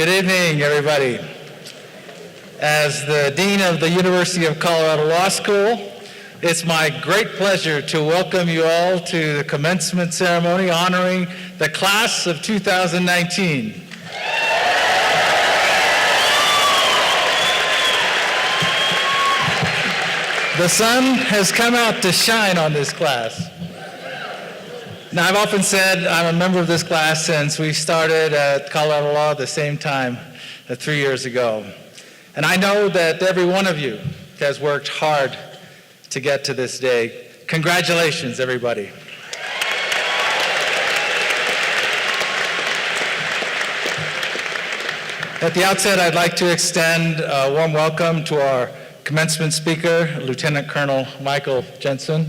Good evening, everybody. As the Dean of the University of Colorado Law School, it's my great pleasure to welcome you all to the commencement ceremony honoring the class of 2019. The sun has come out to shine on this class. Now, I've often said I'm a member of this class since we started at Colorado Law at the same time 3 years ago. And I know that every one of you has worked hard to get to this day. Congratulations, everybody. At the outset, I'd like to extend a warm welcome to our commencement speaker, Lieutenant Colonel Michael Jensen.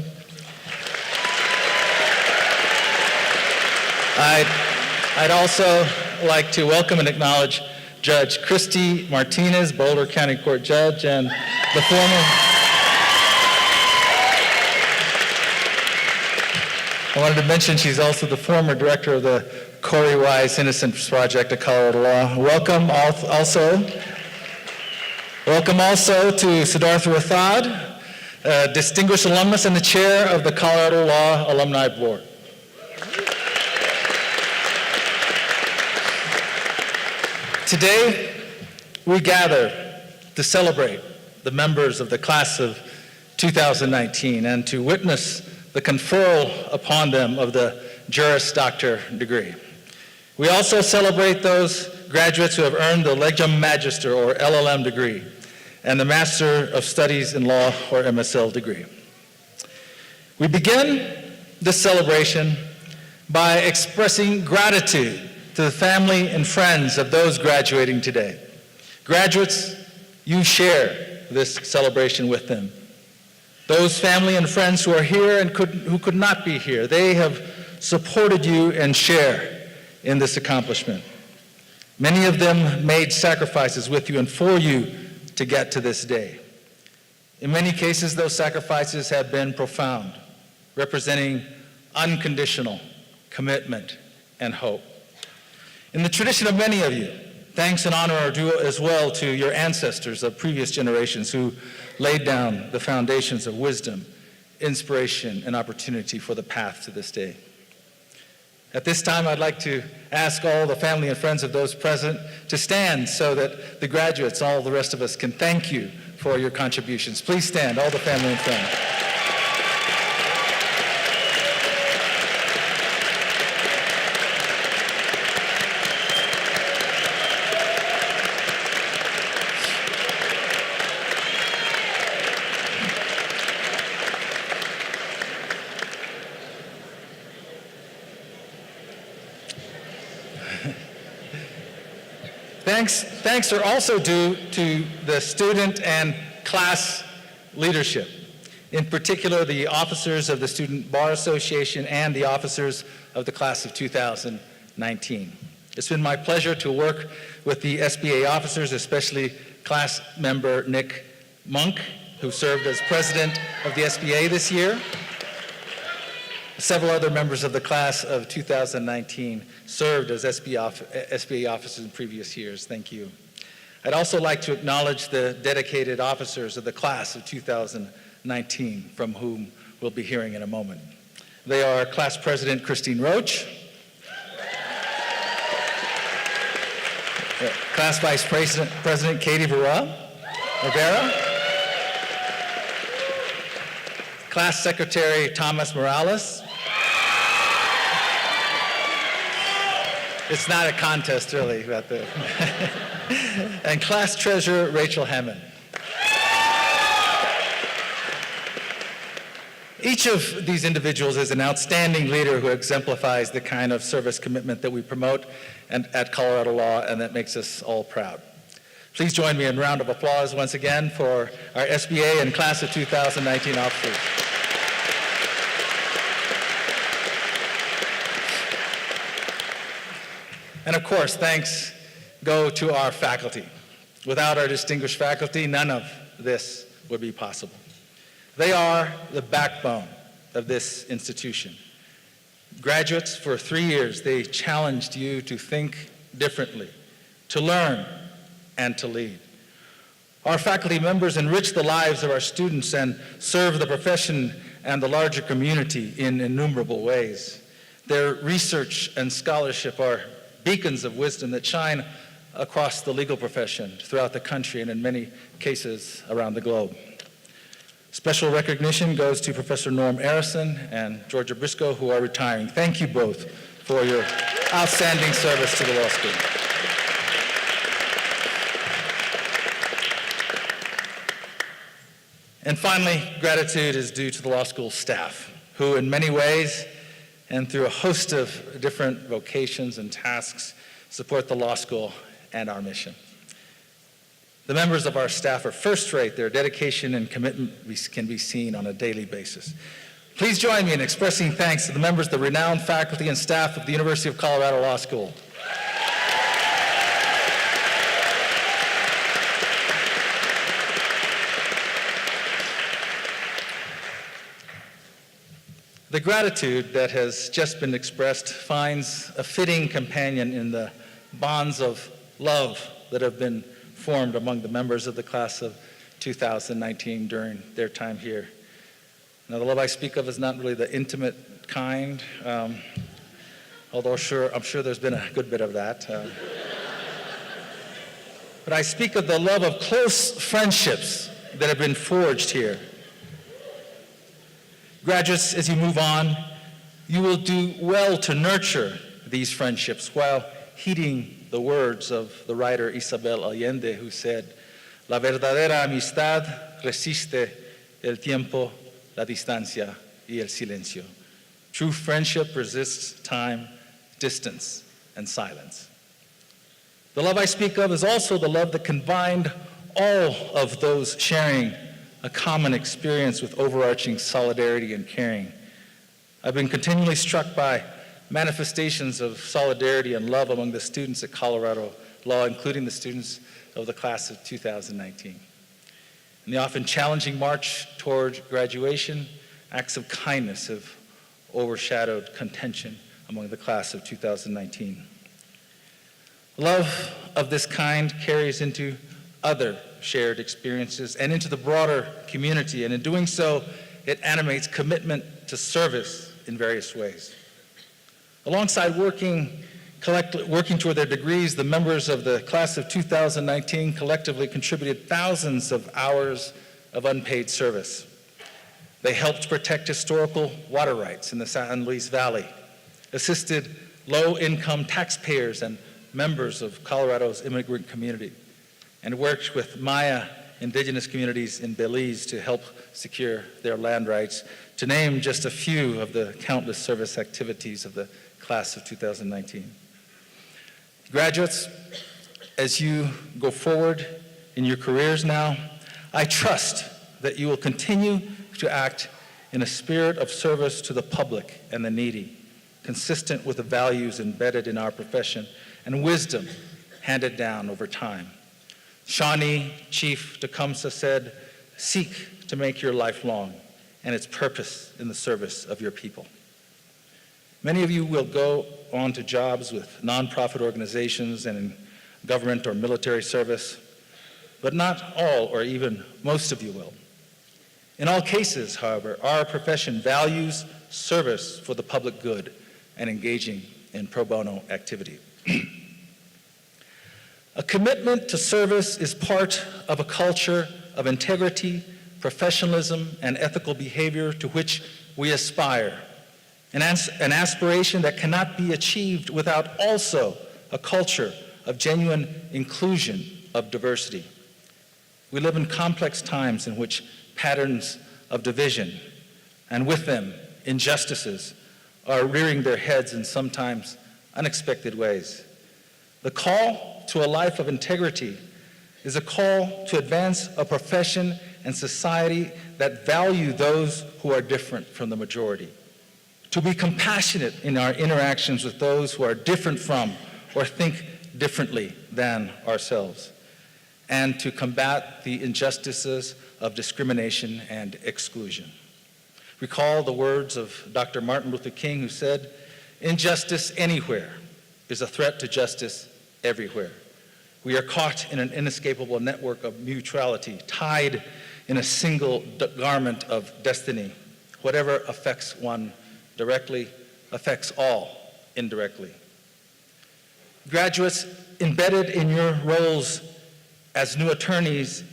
I'd also like to welcome and acknowledge Judge Christy Martinez, Boulder County Court Judge, and the former... I wanted to mention she's also the former director of the Corey Wise Innocence Project at Colorado Law. Welcome also to Siddhartha Rathod, a distinguished alumnus and the chair of the Colorado Law Alumni Board. Today, we gather to celebrate the members of the class of 2019 and to witness the conferral upon them of the Juris Doctor degree. We also celebrate those graduates who have earned the Legum Magister or LLM degree and the Master of Studies in Law or MSL degree. We begin this celebration by expressing gratitude to the family and friends of those graduating today. Graduates, you share this celebration with them. Those family and friends who are here and who could not be here, they have supported you and share in this accomplishment. Many of them made sacrifices with you and for you to get to this day. In many cases, those sacrifices have been profound, representing unconditional commitment and hope. In the tradition of many of you, thanks and honor are due as well to your ancestors of previous generations who laid down the foundations of wisdom, inspiration, and opportunity for the path to this day. At this time, I'd like to ask all the family and friends of those present to stand so that the graduates, all the rest of us, can thank you for your contributions. Please stand, all the family and friends. Thanks are also due to the student and class leadership, in particular the officers of the Student Bar Association and the officers of the class of 2019. It's been my pleasure to work with the SBA officers, especially class member Nick Monk, who served as president of the SBA this year. Several other members of the class of 2019 served as SBA officers in previous years. Thank you. I'd also like to acknowledge the dedicated officers of the class of 2019, from whom we'll be hearing in a moment. They are Class President Christine Roach, Class Vice President Katie Rivera, Class Secretary Thomas Morales. It's not a contest, really, about the and Class Treasurer Rachel Hammond. Each of these individuals is an outstanding leader who exemplifies the kind of service commitment that we promote at Colorado Law, and that makes us all proud. Please join me in a round of applause once again for our SBA and Class of 2019 officers. And of course, thanks go to our faculty. Without our distinguished faculty, none of this would be possible. They are the backbone of this institution. Graduates, for 3 years, they challenged you to think differently, to learn, and to lead. Our faculty members enrich the lives of our students and serve the profession and the larger community in innumerable ways. Their research and scholarship are beacons of wisdom that shine across the legal profession throughout the country and in many cases around the globe. Special recognition goes to Professor Norm Arison and Georgia Briscoe, who are retiring. Thank you both for your outstanding service to the law school. And finally, gratitude is due to the law school staff, who in many ways and through a host of different vocations and tasks support the law school and our mission. The members of our staff are first-rate. Their dedication and commitment can be seen on a daily basis. Please join me in expressing thanks to the members of the renowned faculty and staff of the University of Colorado Law School. The gratitude that has just been expressed finds a fitting companion in the bonds of love that have been formed among the members of the class of 2019 during their time here. Now, the love I speak of is not really the intimate kind, although I'm sure there's been a good bit of that. But I speak of the love of close friendships that have been forged here. Graduates, as you move on, you will do well to nurture these friendships while heeding the words of the writer Isabel Allende, who said, "La verdadera amistad resiste el tiempo, la distancia y el silencio." True friendship resists time, distance, and silence. The love I speak of is also the love that combined all of those sharing a common experience with overarching solidarity and caring. I've been continually struck by manifestations of solidarity and love among the students at Colorado Law, including the students of the class of 2019. In the often challenging march toward graduation, acts of kindness have overshadowed contention among the class of 2019. Love of this kind carries into other shared experiences and into the broader community, and in doing so, it animates commitment to service in various ways. Alongside working toward their degrees, the members of the class of 2019 collectively contributed thousands of hours of unpaid service. They helped protect historical water rights in the San Luis Valley, assisted low-income taxpayers and members of Colorado's immigrant community, and worked with Maya indigenous communities in Belize to help secure their land rights, to name just a few of the countless service activities of the class of 2019. Graduates, as you go forward in your careers now, I trust that you will continue to act in a spirit of service to the public and the needy, consistent with the values embedded in our profession and wisdom handed down over time. Shawnee Chief Tecumseh said, "Seek to make your life long and its purpose in the service of your people." Many of you will go on to jobs with nonprofit organizations and in government or military service, but not all or even most of you will. In all cases, however, our profession values service for the public good and engaging in pro bono activity. A commitment to service is part of a culture of integrity, professionalism, and ethical behavior to which we aspire, an aspiration that cannot be achieved without also a culture of genuine inclusion of diversity. We live in complex times in which patterns of division, and with them, injustices, are rearing their heads in sometimes unexpected ways. The call to a life of integrity is a call to advance a profession and society that value those who are different from the majority, to be compassionate in our interactions with those who are different from or think differently than ourselves, and to combat the injustices of discrimination and exclusion. Recall the words of Dr. Martin Luther King, who said, "Injustice anywhere is a threat to justice everywhere." We are caught in an inescapable network of mutuality, tied in a single garment of destiny. Whatever affects one directly affects all indirectly. Graduates, embedded in your roles as new attorneys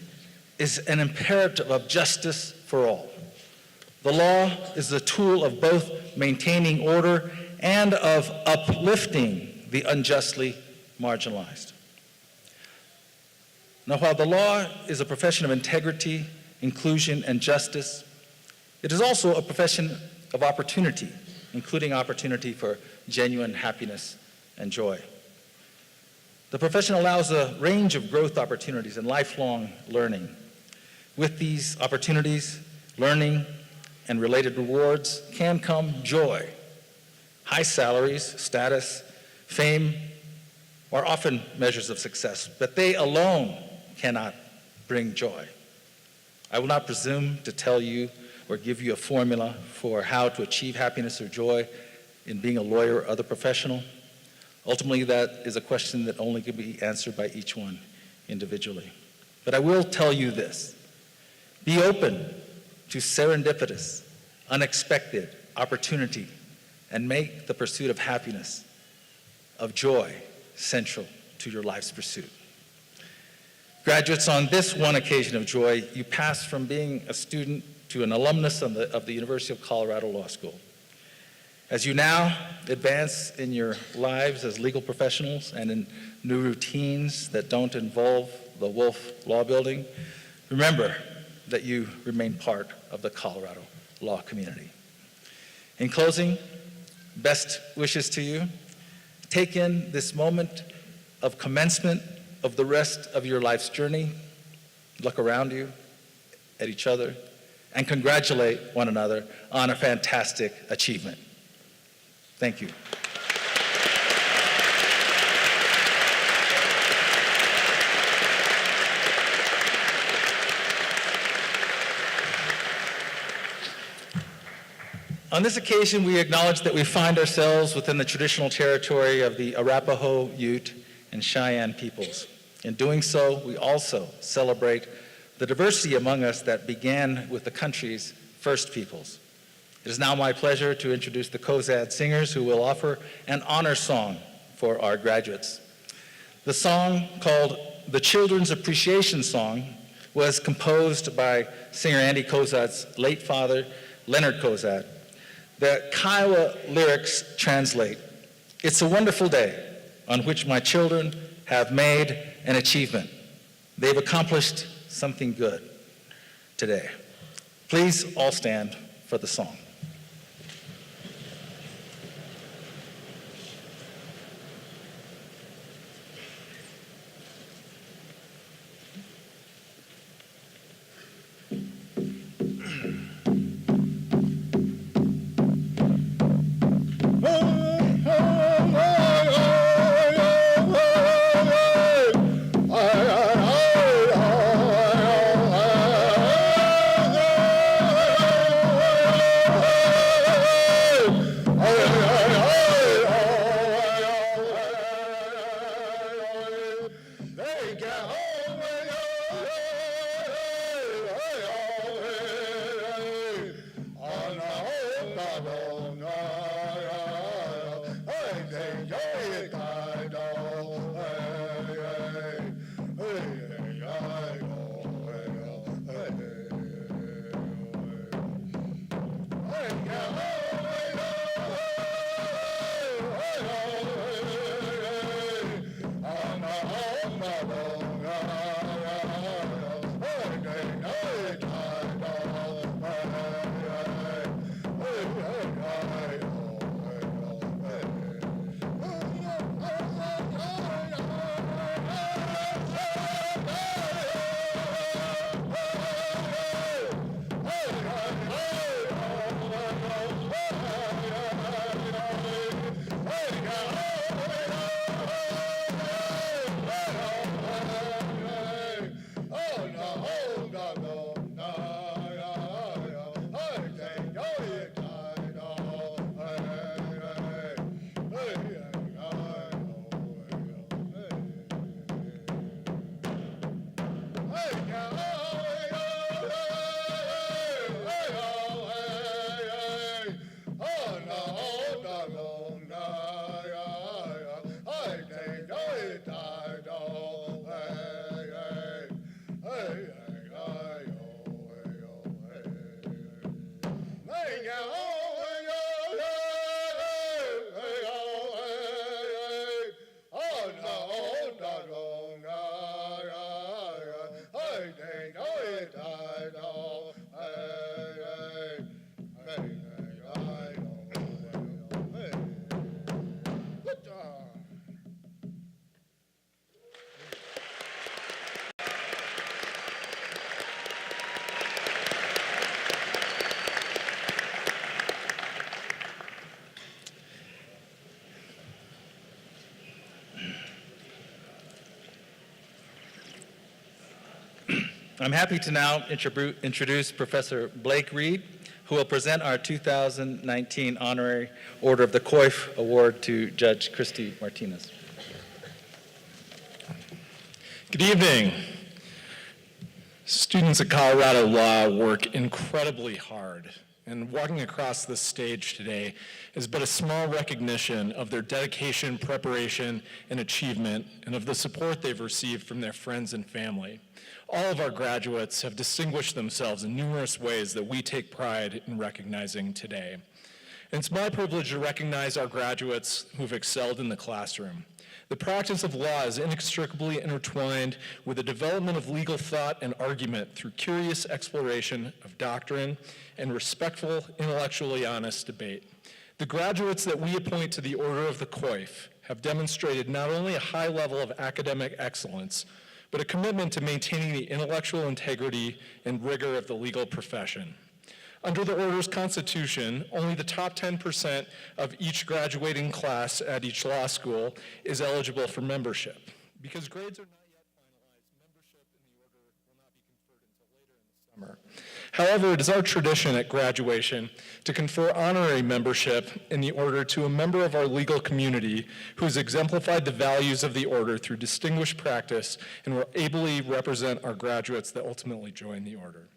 is an imperative of justice for all. The law is the tool of both maintaining order and of uplifting the unjustly marginalized. Now, while the law is a profession of integrity, inclusion, and justice, it is also a profession of opportunity, including opportunity for genuine happiness and joy. The profession allows a range of growth opportunities and lifelong learning. With these opportunities, learning, and related rewards can come joy. High salaries, status, fame are often measures of success, but they alone cannot bring joy. I will not presume to tell you or give you a formula for how to achieve happiness or joy in being a lawyer or other professional. Ultimately, that is a question that only can be answered by each one individually. But I will tell you this: be open to serendipitous, unexpected opportunity, and make the pursuit of happiness, of joy, central to your life's pursuit. Graduates, on this one occasion of joy, you pass from being a student to an alumnus of the University of Colorado Law School. As you now advance in your lives as legal professionals and in new routines that don't involve the Wolf Law Building, remember that you remain part of the Colorado law community. In closing, best wishes to you. Take in this moment of commencement of the rest of your life's journey. Look around you, at each other, and congratulate one another on a fantastic achievement. Thank you. On this occasion, we acknowledge that we find ourselves within the traditional territory of the Arapaho, Ute, and Cheyenne peoples. In doing so, we also celebrate the diversity among us that began with the country's first peoples. It is now my pleasure to introduce the COSAD singers who will offer an honor song for our graduates. The song, called the Children's Appreciation Song, was composed by singer Andy Cozad's late father, Leonard Cozad. The Kiowa lyrics translate: "It's a wonderful day on which my children have made an achievement. They've accomplished something good today." Please all stand for the song. I'm happy to now introduce Professor Blake Reed, who will present our 2019 Honorary Order of the Coif Award to Judge Christy Martinez. Good evening. Students at Colorado Law work incredibly hard, and walking across this stage today is but a small recognition of their dedication, preparation, and achievement, and of the support they've received from their friends and family. All of our graduates have distinguished themselves in numerous ways that we take pride in recognizing today. And it's my privilege to recognize our graduates who've excelled in the classroom. The practice of law is inextricably intertwined with the development of legal thought and argument through curious exploration of doctrine and respectful, intellectually honest debate. The graduates that we appoint to the Order of the Coif have demonstrated not only a high level of academic excellence, but a commitment to maintaining the intellectual integrity and rigor of the legal profession. Under the Order's constitution, only the top 10% of each graduating class at each law school is eligible for membership. Because grades are not yet finalized, membership in the Order will not be conferred until later in the summer. However, it is our tradition at graduation to confer honorary membership in the Order to a member of our legal community who has exemplified the values of the Order through distinguished practice and will ably represent our graduates that ultimately join the Order.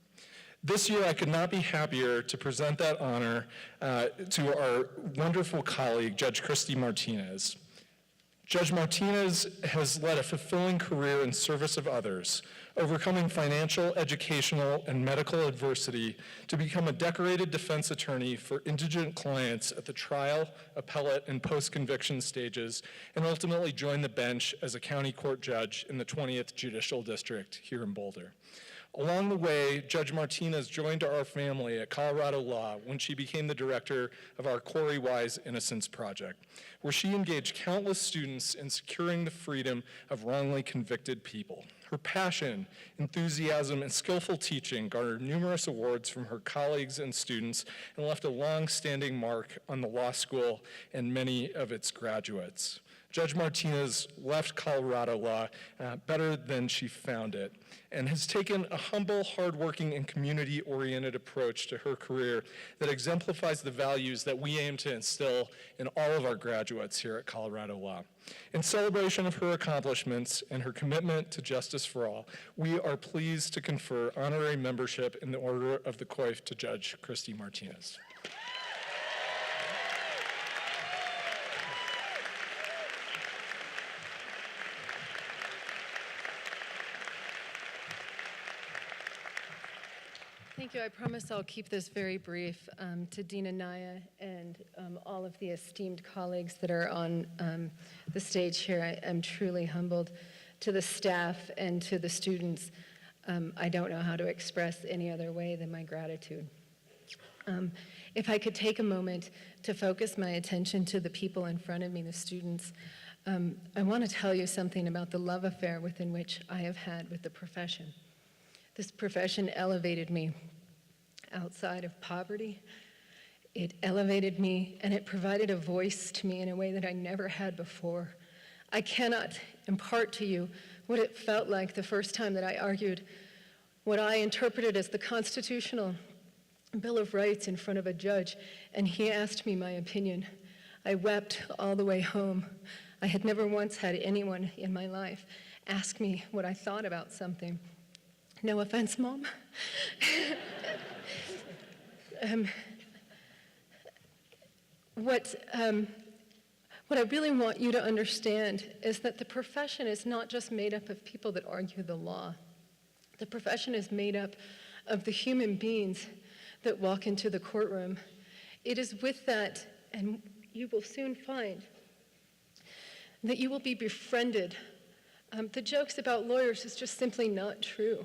This year, I could not be happier to present that honor to our wonderful colleague, Judge Christy Martinez. Judge Martinez has led a fulfilling career in service of others, overcoming financial, educational, and medical adversity to become a decorated defense attorney for indigent clients at the trial, appellate, and post-conviction stages, and ultimately join the bench as a county court judge in the 20th Judicial District here in Boulder. Along the way, Judge Martinez joined our family at Colorado Law when she became the director of our Corey Wise Innocence Project, where she engaged countless students in securing the freedom of wrongly convicted people. Her passion, enthusiasm, and skillful teaching garnered numerous awards from her colleagues and students and left a long-standing mark on the law school and many of its graduates. Judge Martinez left Colorado Law better than she found it and has taken a humble, hardworking, and community-oriented approach to her career that exemplifies the values that we aim to instill in all of our graduates here at Colorado Law. In celebration of her accomplishments and her commitment to justice for all, we are pleased to confer honorary membership in the Order of the Coif to Judge Christy Martinez. Thank you. I promise I'll keep this very brief. To Dean Anaya and all of the esteemed colleagues that are on the stage here, I am truly humbled. To the staff and to the students, I don't know how to express any other way than my gratitude. If I could take a moment to focus my attention to the people in front of me, the students, I want to tell you something about the love affair within which I have had with the profession. This profession elevated me outside of poverty. It elevated me, and it provided a voice to me in a way that I never had before. I cannot impart to you what it felt like the first time that I argued what I interpreted as the Constitutional Bill of Rights in front of a judge, and he asked me my opinion. I wept all the way home. I had never once had anyone in my life ask me what I thought about something. No offense, Mom. What I really want you to understand is that the profession is not just made up of people that argue the law. The profession is made up of the human beings that walk into the courtroom. It is with that, and you will soon find, that you will be befriended. The jokes about lawyers is just simply not true.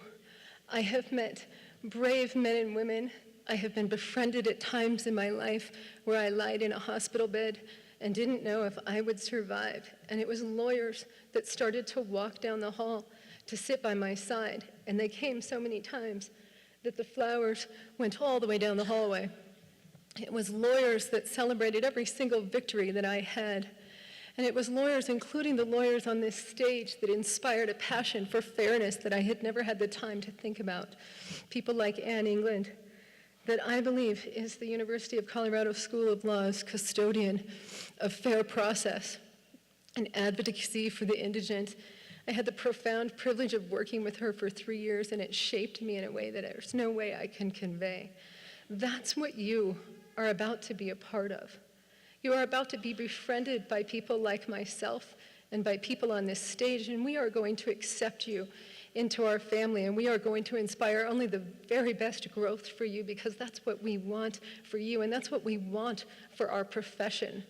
I have met brave men and women. I have been befriended at times in my life where I lied in a hospital bed and didn't know if I would survive. And it was lawyers that started to walk down the hall to sit by my side. And they came so many times that the flowers went all the way down the hallway. It was lawyers that celebrated every single victory that I had. And it was lawyers, including the lawyers on this stage, that inspired a passion for fairness that I had never had the time to think about. People like Anne England, that I believe is the University of Colorado School of Law's custodian of fair process and advocacy for the indigent. I had the profound privilege of working with her for 3 years, and it shaped me in a way that there's no way I can convey. That's what you are about to be a part of. You are about to be befriended by people like myself and by people on this stage, and we are going to accept you into our family, and we are going to inspire only the very best growth for you, because that's what we want for you, and that's what we want for our profession.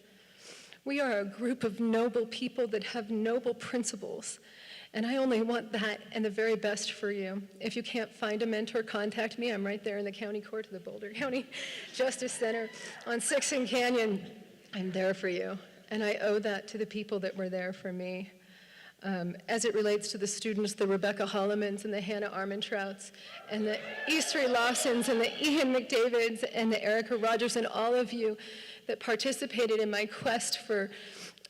We are a group of noble people that have noble principles, and I only want that and the very best for you. If you can't find a mentor, contact me. I'm right there in the county court of the Boulder County Justice Center on 6th and Canyon. I'm there for you, and I owe that to the people that were there for me. As it relates to the students, the Rebecca Hollemans and the Hannah Armentrouts and the Eastery Lawsons and the Ian McDavids and the Erica Rogers and all of you that participated in my quest for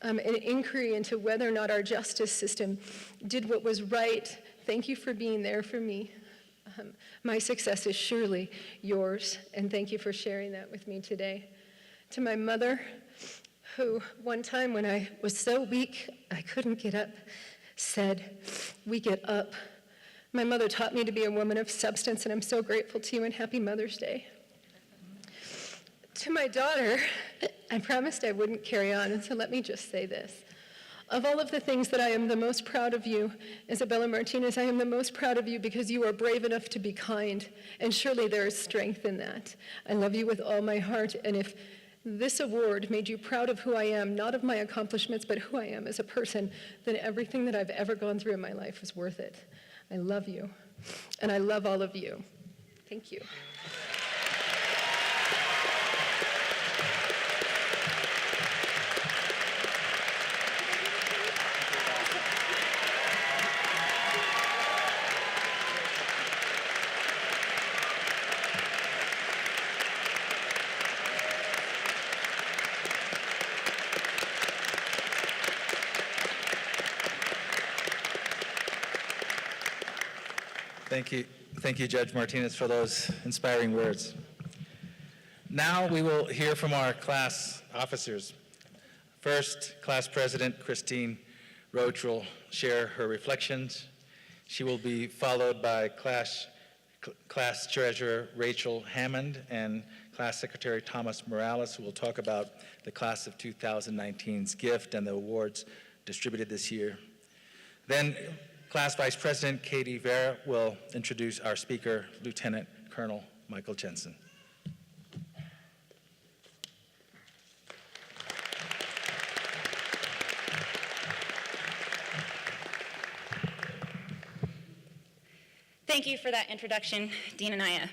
an inquiry into whether or not our justice system did what was right. Thank you for being there for me. My success is surely yours, and thank you for sharing that with me today. To my mother, who one time when I was so weak I couldn't get up, said, "We get up." My mother taught me to be a woman of substance, and I'm so grateful to you, and happy Mother's Day. To my daughter, I promised I wouldn't carry on, and so let me just say this. Of all of the things that I am the most proud of you, Isabella Martinez, I am the most proud of you because you are brave enough to be kind, and surely there is strength in that. I love you with all my heart, and if this award made you proud of who I am, not of my accomplishments, but who I am as a person, then everything that I've ever gone through in my life is worth it. I love you, and I love all of you. Thank you. Thank you, Judge Martinez, for those inspiring words. Now we will hear from our class officers. First, Class President Christine Roach will share her reflections. She will be followed by Class Treasurer Rachel Hammond and Class Secretary Thomas Morales, who will talk about the Class of 2019's gift and the awards distributed this year. Then Class Vice President Katie Vera will introduce our speaker, Lieutenant Colonel Michael Jensen. Thank you for that introduction, Dean Anaya.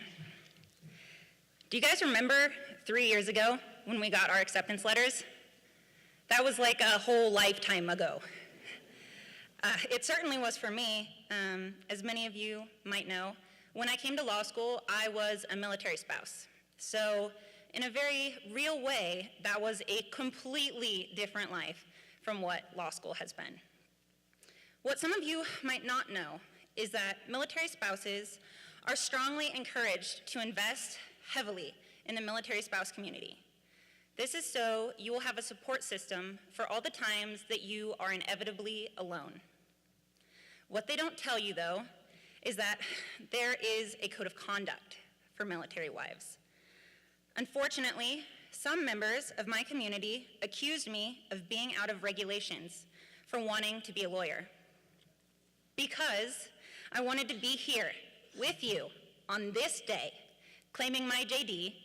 Do you guys remember 3 years ago when we got our acceptance letters? That was like a whole lifetime ago. It certainly was for me. As many of you might know, when I came to law school, I was a military spouse. So in a very real way, that was a completely different life from what law school has been. What some of you might not know is that military spouses are strongly encouraged to invest heavily in the military spouse community. This is so you will have a support system for all the times that you are inevitably alone. What they don't tell you, though, is that there is a code of conduct for military wives. Unfortunately, some members of my community accused me of being out of regulations for wanting to be a lawyer. Because I wanted to be here with you on this day, claiming my JD,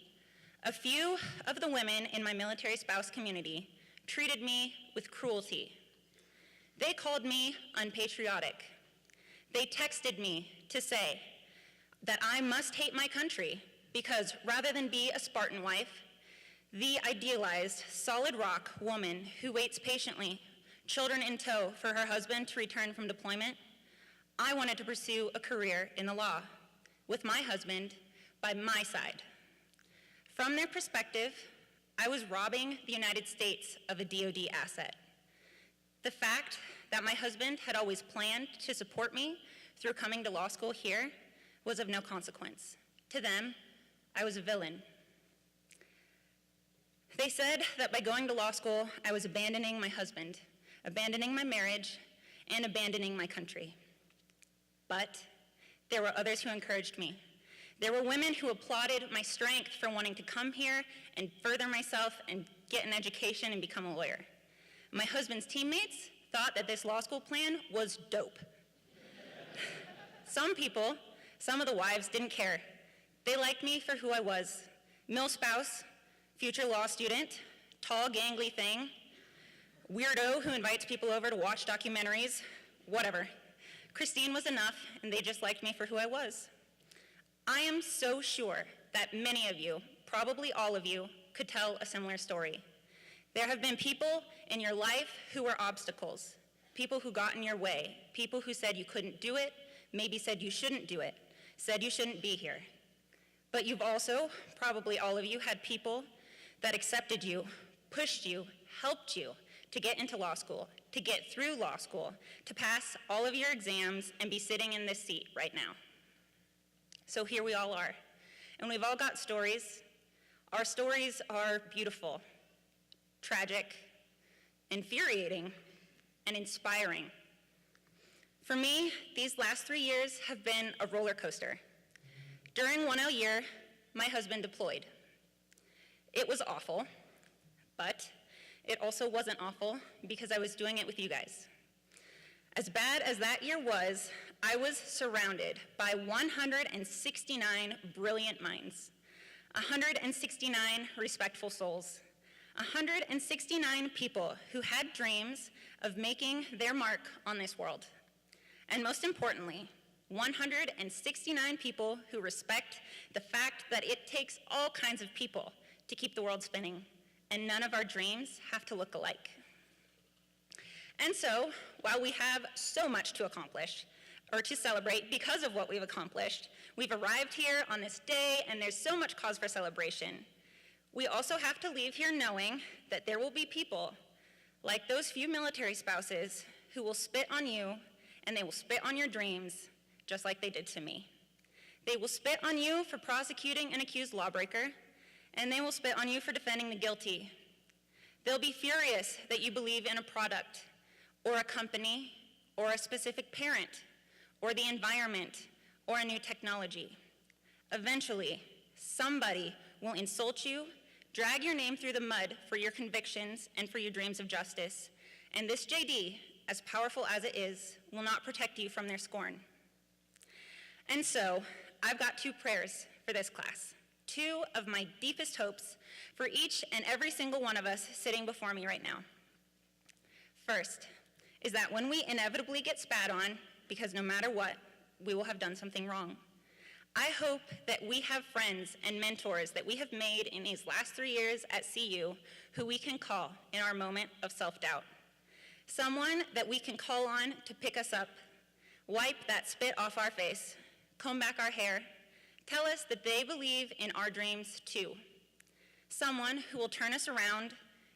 a few of the women in my military spouse community treated me with cruelty. They called me unpatriotic. They texted me to say that I must hate my country because rather than be a Spartan wife, the idealized, solid rock woman who waits patiently, children in tow, for her husband to return from deployment, I wanted to pursue a career in the law with my husband by my side. From their perspective, I was robbing the United States of a DoD asset. The fact that my husband had always planned to support me through coming to law school here was of no consequence. To them, I was a villain. They said that by going to law school, I was abandoning my husband, abandoning my marriage, and abandoning my country. But there were others who encouraged me. There were women who applauded my strength for wanting to come here and further myself and get an education and become a lawyer. My husband's teammates thought that this law school plan was dope. Some people, some of the wives, didn't care. They liked me for who I was. Mill spouse, future law student, tall, gangly thing, weirdo who invites people over to watch documentaries, whatever. Christine was enough, and they just liked me for who I was. I am so sure that many of you, probably all of you, could tell a similar story. There have been people in your life who were obstacles, people who got in your way, people who said you couldn't do it, maybe said you shouldn't do it, said you shouldn't be here. But you've also, probably all of you, had people that accepted you, pushed you, helped you to get into law school, to get through law school, to pass all of your exams and be sitting in this seat right now. So here we all are, and we've all got stories. Our stories are beautiful, tragic, infuriating, and inspiring. For me, these last 3 years have been a roller coaster. During 1L year, my husband deployed. It was awful, but it also wasn't awful because I was doing it with you guys. As bad as that year was, I was surrounded by 169 brilliant minds, 169 respectful souls, 169 people who had dreams of making their mark on this world. And most importantly, 169 people who respect the fact that it takes all kinds of people to keep the world spinning, and none of our dreams have to look alike. And so, while we have so much to accomplish, or to celebrate because of what we've accomplished, we've arrived here on this day, and there's so much cause for celebration. We also have to leave here knowing that there will be people, like those few military spouses, who will spit on you, and they will spit on your dreams, just like they did to me. They will spit on you for prosecuting an accused lawbreaker, and they will spit on you for defending the guilty. They'll be furious that you believe in a product, or a company, or a specific parent, or the environment, or a new technology. Eventually, somebody will insult you, drag your name through the mud for your convictions and for your dreams of justice, and this JD, as powerful as it is, will not protect you from their scorn. And so, I've got 2 prayers for this class, 2 of my deepest hopes for each and every single one of us sitting before me right now. First is that when we inevitably get spat on, because no matter what, we will have done something wrong, I hope that we have friends and mentors that we have made in these last 3 years at CU who we can call in our moment of self-doubt. Someone that we can call on to pick us up, wipe that spit off our face, comb back our hair, tell us that they believe in our dreams too. Someone who will turn us around,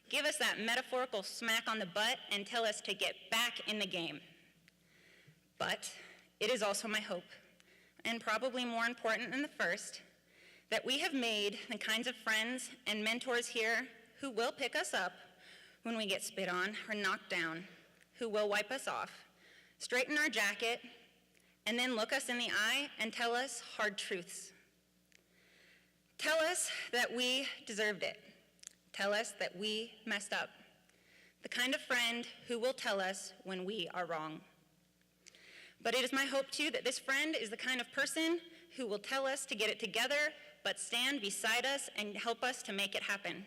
give us that metaphorical smack on the butt, and tell us to get back in the game. But it is also my hope, and probably more important than the first, that we have made the kinds of friends and mentors here who will pick us up when we get spit on or knocked down, who will wipe us off, straighten our jacket, and then look us in the eye and tell us hard truths. Tell us that we deserved it. Tell us that we messed up. The kind of friend who will tell us when we are wrong. But it is my hope, too, that this friend is the kind of person who will tell us to get it together, but stand beside us and help us to make it happen.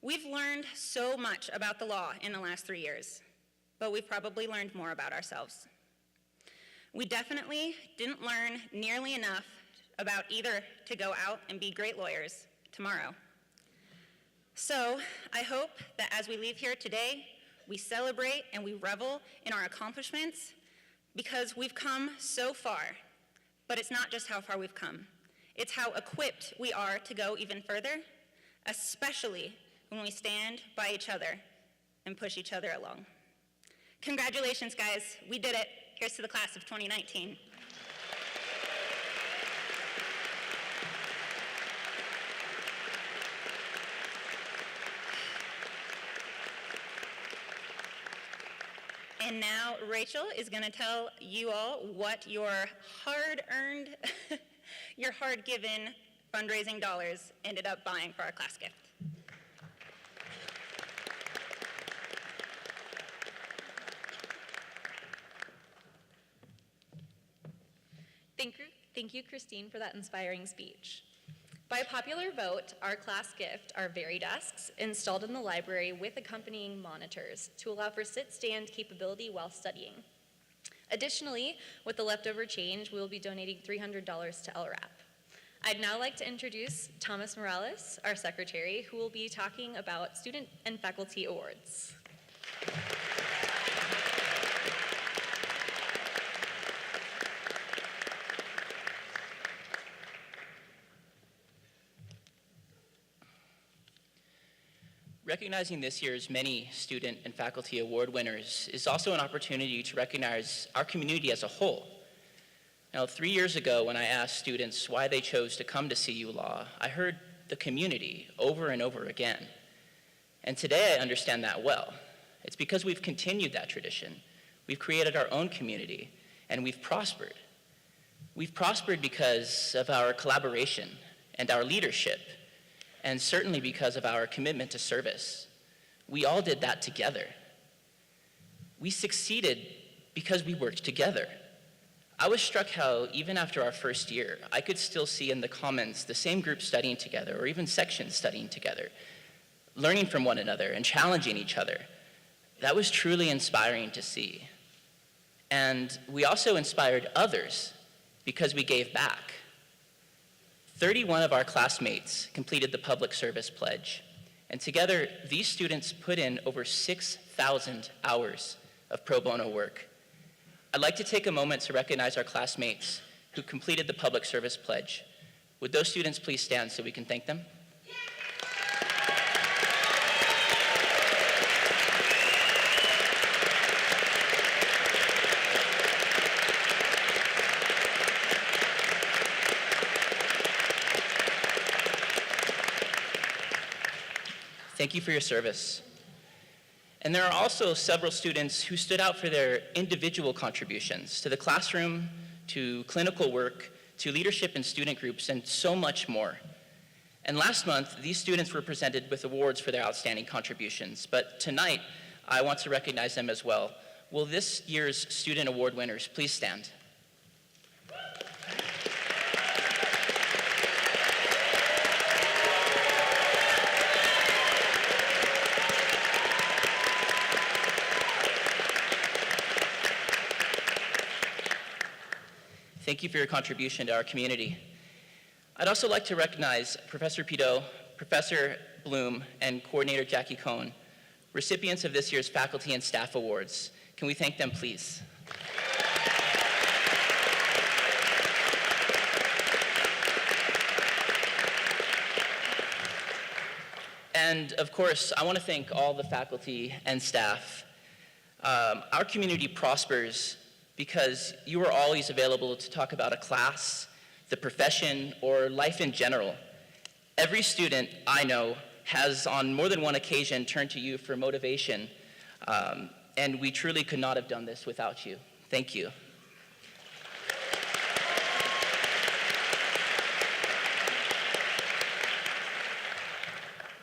We've learned so much about the law in the last 3 years, but we've probably learned more about ourselves. We definitely didn't learn nearly enough about either to go out and be great lawyers tomorrow. So I hope that as we leave here today, we celebrate and we revel in our accomplishments because we've come so far. But it's not just how far we've come. It's how equipped we are to go even further, especially when we stand by each other and push each other along. Congratulations, guys. We did it. Here's to the class of 2019. And now Rachel is going to tell you all what your hard-earned, your hard-given fundraising dollars ended up buying for our class gift. Thank you, Christine, for that inspiring speech. By popular vote, our class gift are Very desks installed in the library with accompanying monitors to allow for sit-stand capability while studying. Additionally, with the leftover change, we will be donating $300 to LRAP. I'd now like to introduce Thomas Morales, our secretary, who will be talking about student and faculty awards. Recognizing this year's many student and faculty award winners is also an opportunity to recognize our community as a whole. Now, 3 years ago, when I asked students why they chose to come to CU Law, I heard the community over and over again. And today I understand that well. It's because we've continued that tradition. We've created our own community, and we've prospered. We've prospered because of our collaboration and our leadership, and certainly because of our commitment to service. We all did that together. We succeeded because we worked together. I was struck how even after our first year, I could still see in the Commons the same group studying together, or even sections studying together, learning from one another and challenging each other. That was truly inspiring to see. And we also inspired others because we gave back. 31 of our classmates completed the public service pledge, and together these students put in over 6,000 hours of pro bono work. I'd like to take a moment to recognize our classmates who completed the public service pledge. Would those students please stand so we can thank them? Thank you for your service. And there are also several students who stood out for their individual contributions to the classroom, to clinical work, to leadership in student groups, and so much more. And last month, these students were presented with awards for their outstanding contributions, but tonight, I want to recognize them as well. Will this year's student award winners please stand? Thank you for your contribution to our community. I'd also like to recognize Professor Pideaux, Professor Bloom, and Coordinator Jackie Cohn, recipients of this year's Faculty and Staff Awards. Can we thank them, please? And of course, I want to thank all the faculty and staff. Our community prospers because you are always available to talk about a class, the profession, or life in general. Every student I know has on more than one occasion turned to you for motivation, and we truly could not have done this without you. Thank you.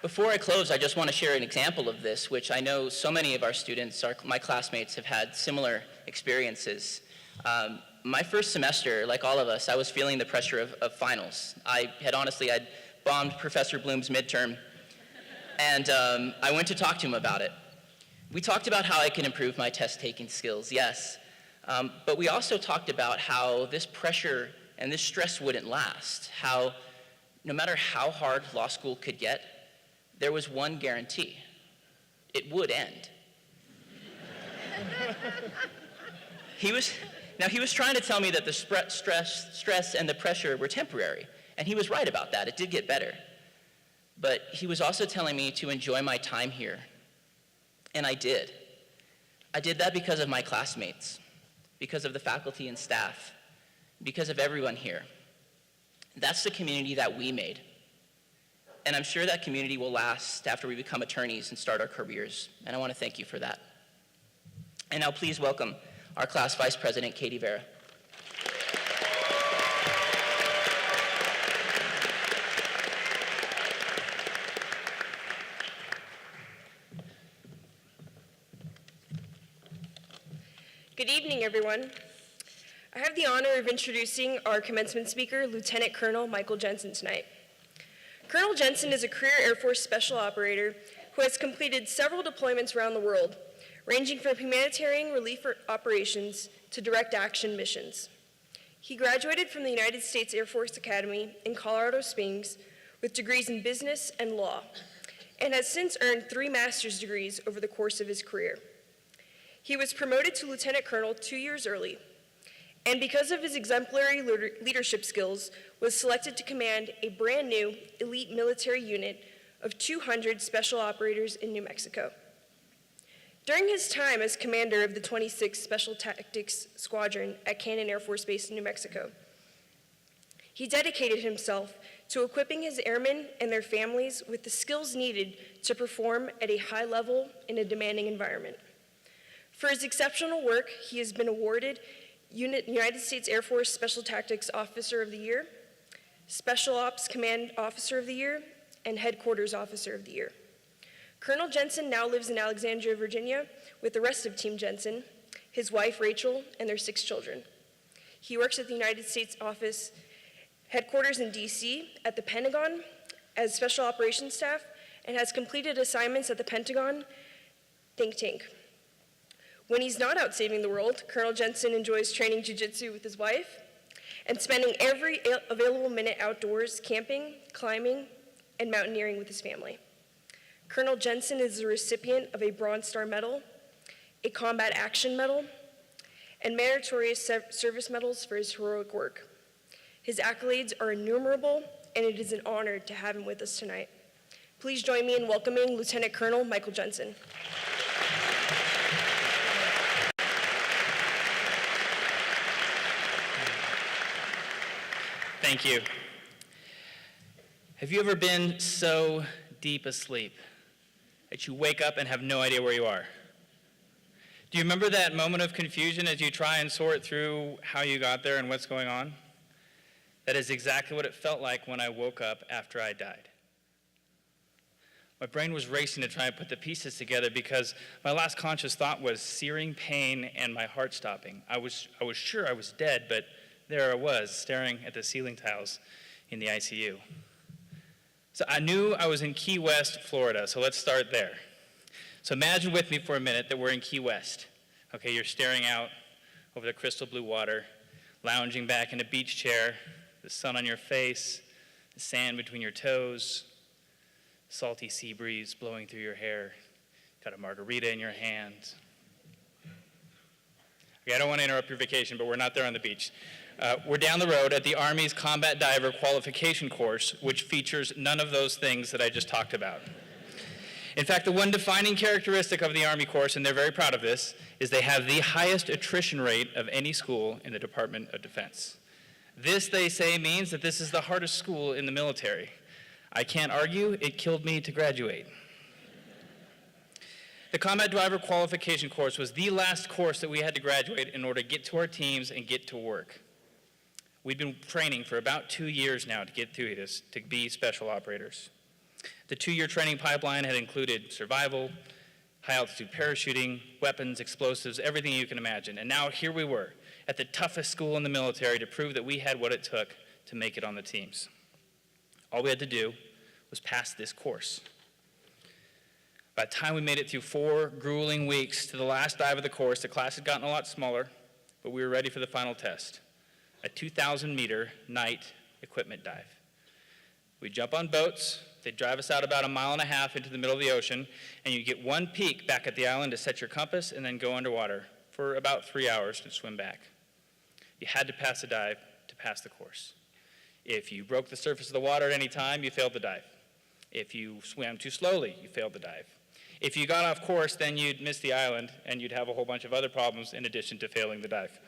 Before I close, I just want to share an example of this, which I know so many of our students, my classmates, have had similar experiences. My first semester, like all of us, I was feeling the pressure of finals. I'd bombed Professor Bloom's midterm, and I went to talk to him about it. We talked about how I can improve my test-taking skills, yes, but we also talked about how this pressure and this stress wouldn't last, how no matter how hard law school could get, there was one guarantee: it would end. He was trying to tell me that the stress and the pressure were temporary, and he was right about that. It did get better. But he was also telling me to enjoy my time here And I did. I did that because of my classmates, because of the faculty and staff, because of everyone here. That's the community that we made. And I'm sure that community will last after we become attorneys and start our careers. And I want to thank you for that. And now please welcome our class vice president, Katie Vera. Good evening, everyone. I have the honor of introducing our commencement speaker, Lieutenant Colonel Michael Jensen, tonight. Colonel Jensen is a career Air Force special operator who has completed several deployments around the world, ranging from humanitarian relief operations to direct action missions. He graduated from the United States Air Force Academy in Colorado Springs with degrees in business and law, and has since earned 3 master's degrees over the course of his career. He was promoted to lieutenant colonel 2 years early, and because of his exemplary leadership skills, was selected to command a brand new elite military unit of 200 special operators in New Mexico. During his time as commander of the 26th Special Tactics Squadron at Cannon Air Force Base in New Mexico, he dedicated himself to equipping his airmen and their families with the skills needed to perform at a high level in a demanding environment. For his exceptional work, he has been awarded United States Air Force Special Tactics Officer of the Year, Special Ops Command Officer of the Year, and Headquarters Officer of the Year. Colonel Jensen now lives in Alexandria, Virginia, with the rest of Team Jensen, his wife Rachel, and their 6 children. He works at the United States Office Headquarters in DC, at the Pentagon, as Special Operations Staff, and has completed assignments at the Pentagon think tank. When he's not out saving the world, Colonel Jensen enjoys training jiu-jitsu with his wife and spending every available minute outdoors camping, climbing, and mountaineering with his family. Colonel Jensen is the recipient of a Bronze Star Medal, a Combat Action Medal, and meritorious service medals for his heroic work. His accolades are innumerable, and it is an honor to have him with us tonight. Please join me in welcoming Lieutenant Colonel Michael Jensen. Thank you. Have you ever been so deep asleep that you wake up and have no idea where you are? Do you remember that moment of confusion as you try and sort through how you got there and what's going on? That is exactly what it felt like when I woke up after I died. My brain was racing to try and put the pieces together because my last conscious thought was searing pain and my heart stopping. I was sure I was dead, but there I was, staring at the ceiling tiles in the ICU. So I knew I was in Key West, Florida, so let's start there. So imagine with me for a minute that we're in Key West. Okay, you're staring out over the crystal blue water, lounging back in a beach chair, the sun on your face, the sand between your toes, salty sea breeze blowing through your hair, got a margarita in your hand. Okay, I don't want to interrupt your vacation, but we're not there on the beach. We're down the road at the Army's Combat Diver Qualification Course, which features none of those things that I just talked about. In fact, the one defining characteristic of the Army course, and they're very proud of this, is they have the highest attrition rate of any school in the Department of Defense. This, they say, means that this is the hardest school in the military. I can't argue, it killed me to graduate. The Combat Diver Qualification Course was the last course that we had to graduate in order to get to our teams and get to work. We'd been training for about 2 years now to get through this, to be special operators. The 2-year training pipeline had included survival, high-altitude parachuting, weapons, explosives, everything you can imagine. And now here we were, at the toughest school in the military to prove that we had what it took to make it on the teams. All we had to do was pass this course. By the time we made it through 4 grueling weeks to the last dive of the course, the class had gotten a lot smaller, but we were ready for the final test. A 2,000-meter night equipment dive. We'd jump on boats, they'd drive us out about 1.5 miles into the middle of the ocean, and you'd get 1 peek back at the island to set your compass and then go underwater for about 3 hours to swim back. You had to pass the dive to pass the course. If you broke the surface of the water at any time, you failed the dive. If you swam too slowly, you failed the dive. If you got off course, then you'd miss the island and you'd have a whole bunch of other problems in addition to failing the dive.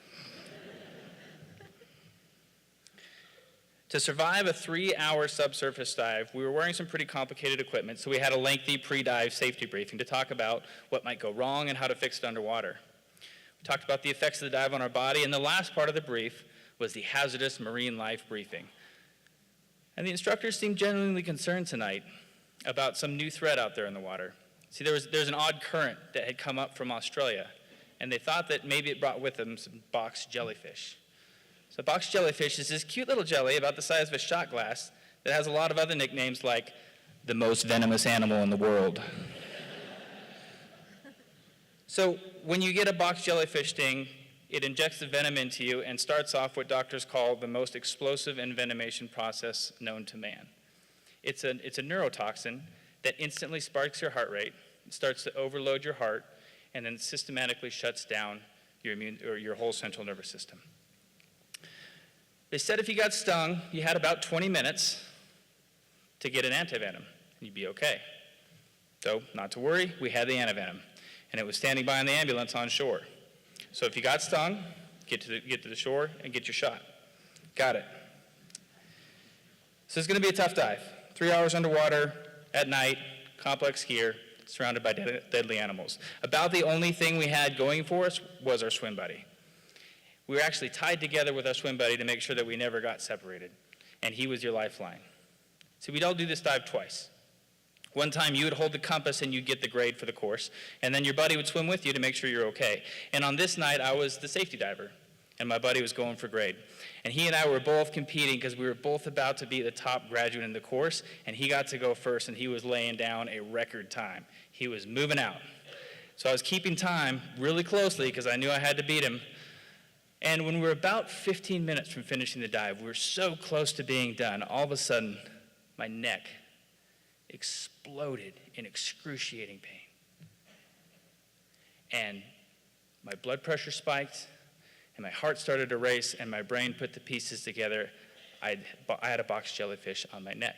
To survive a 3-hour subsurface dive, we were wearing some pretty complicated equipment, so we had a lengthy pre-dive safety briefing to talk about what might go wrong and how to fix it underwater. We talked about the effects of the dive on our body, and the last part of the brief was the hazardous marine life briefing. And the instructors seemed genuinely concerned tonight about some new threat out there in the water. See, there's an odd current that had come up from Australia, and they thought that maybe it brought with them some box jellyfish. So box jellyfish is this cute little jelly about the size of a shot glass that has a lot of other nicknames like the most venomous animal in the world. So when you get a box jellyfish sting, it injects the venom into you and starts off what doctors call the most explosive envenomation process known to man. It's a neurotoxin that instantly sparks your heart rate, starts to overload your heart, and then systematically shuts down your whole central nervous system. They said if you got stung, you had about 20 minutes to get an antivenom, and you'd be okay. So, not to worry, we had the antivenom, and it was standing by in the ambulance on shore. So if you got stung, get to the shore and get your shot. Got it. So it's going to be a tough dive. 3 hours underwater, at night, complex gear, surrounded by deadly animals. About the only thing we had going for us was our swim buddy. We were actually tied together with our swim buddy to make sure that we never got separated, and he was your lifeline. So we'd all do this dive twice. One time you would hold the compass and you'd get the grade for the course, and then your buddy would swim with you to make sure you're okay. And on this night, I was the safety diver, and my buddy was going for grade. And he and I were both competing because we were both about to be the top graduate in the course, and he got to go first, and he was laying down a record time. He was moving out. So I was keeping time really closely because I knew I had to beat him. And when we were about 15 minutes from finishing the dive, we were so close to being done, all of a sudden, my neck exploded in excruciating pain. And my blood pressure spiked, and my heart started to race, and my brain put the pieces together. I had a box jellyfish on my neck.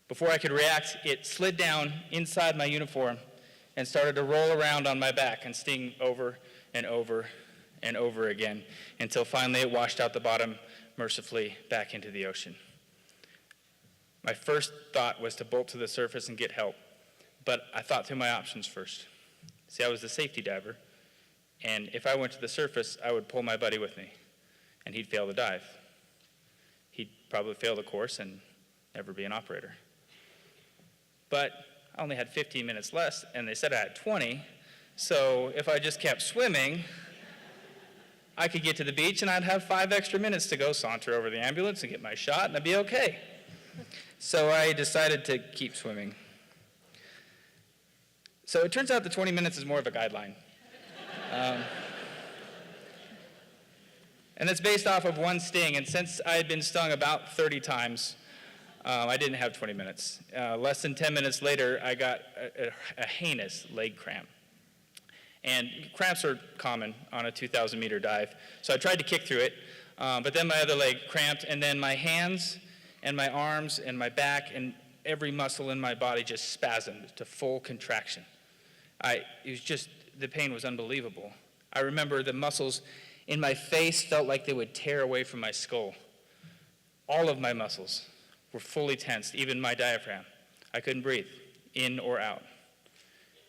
Before I could react, it slid down inside my uniform and started to roll around on my back and sting over and over and over again until finally it washed out the bottom mercifully back into the ocean. My first thought was to bolt to the surface and get help, but I thought through my options first. See, I was the safety diver, and if I went to the surface, I would pull my buddy with me, and he'd fail the dive. He'd probably fail the course and never be an operator. But I only had 15 minutes left, and they said I had 20, so if I just kept swimming, I could get to the beach, and I'd have 5 extra minutes to go saunter over the ambulance and get my shot, and I'd be okay. So I decided to keep swimming. So it turns out the 20 minutes is more of a guideline. And it's based off of one sting, and since I had been stung about 30 times, I didn't have 20 minutes. Less than 10 minutes later, I got a heinous leg cramp. And cramps are common on a 2,000-meter dive. So I tried to kick through it, but then my other leg cramped, and then my hands and my arms and my back and every muscle in my body just spasmed to full contraction. The pain was unbelievable. I remember the muscles in my face felt like they would tear away from my skull. All of my muscles were fully tensed, even my diaphragm. I couldn't breathe, in or out.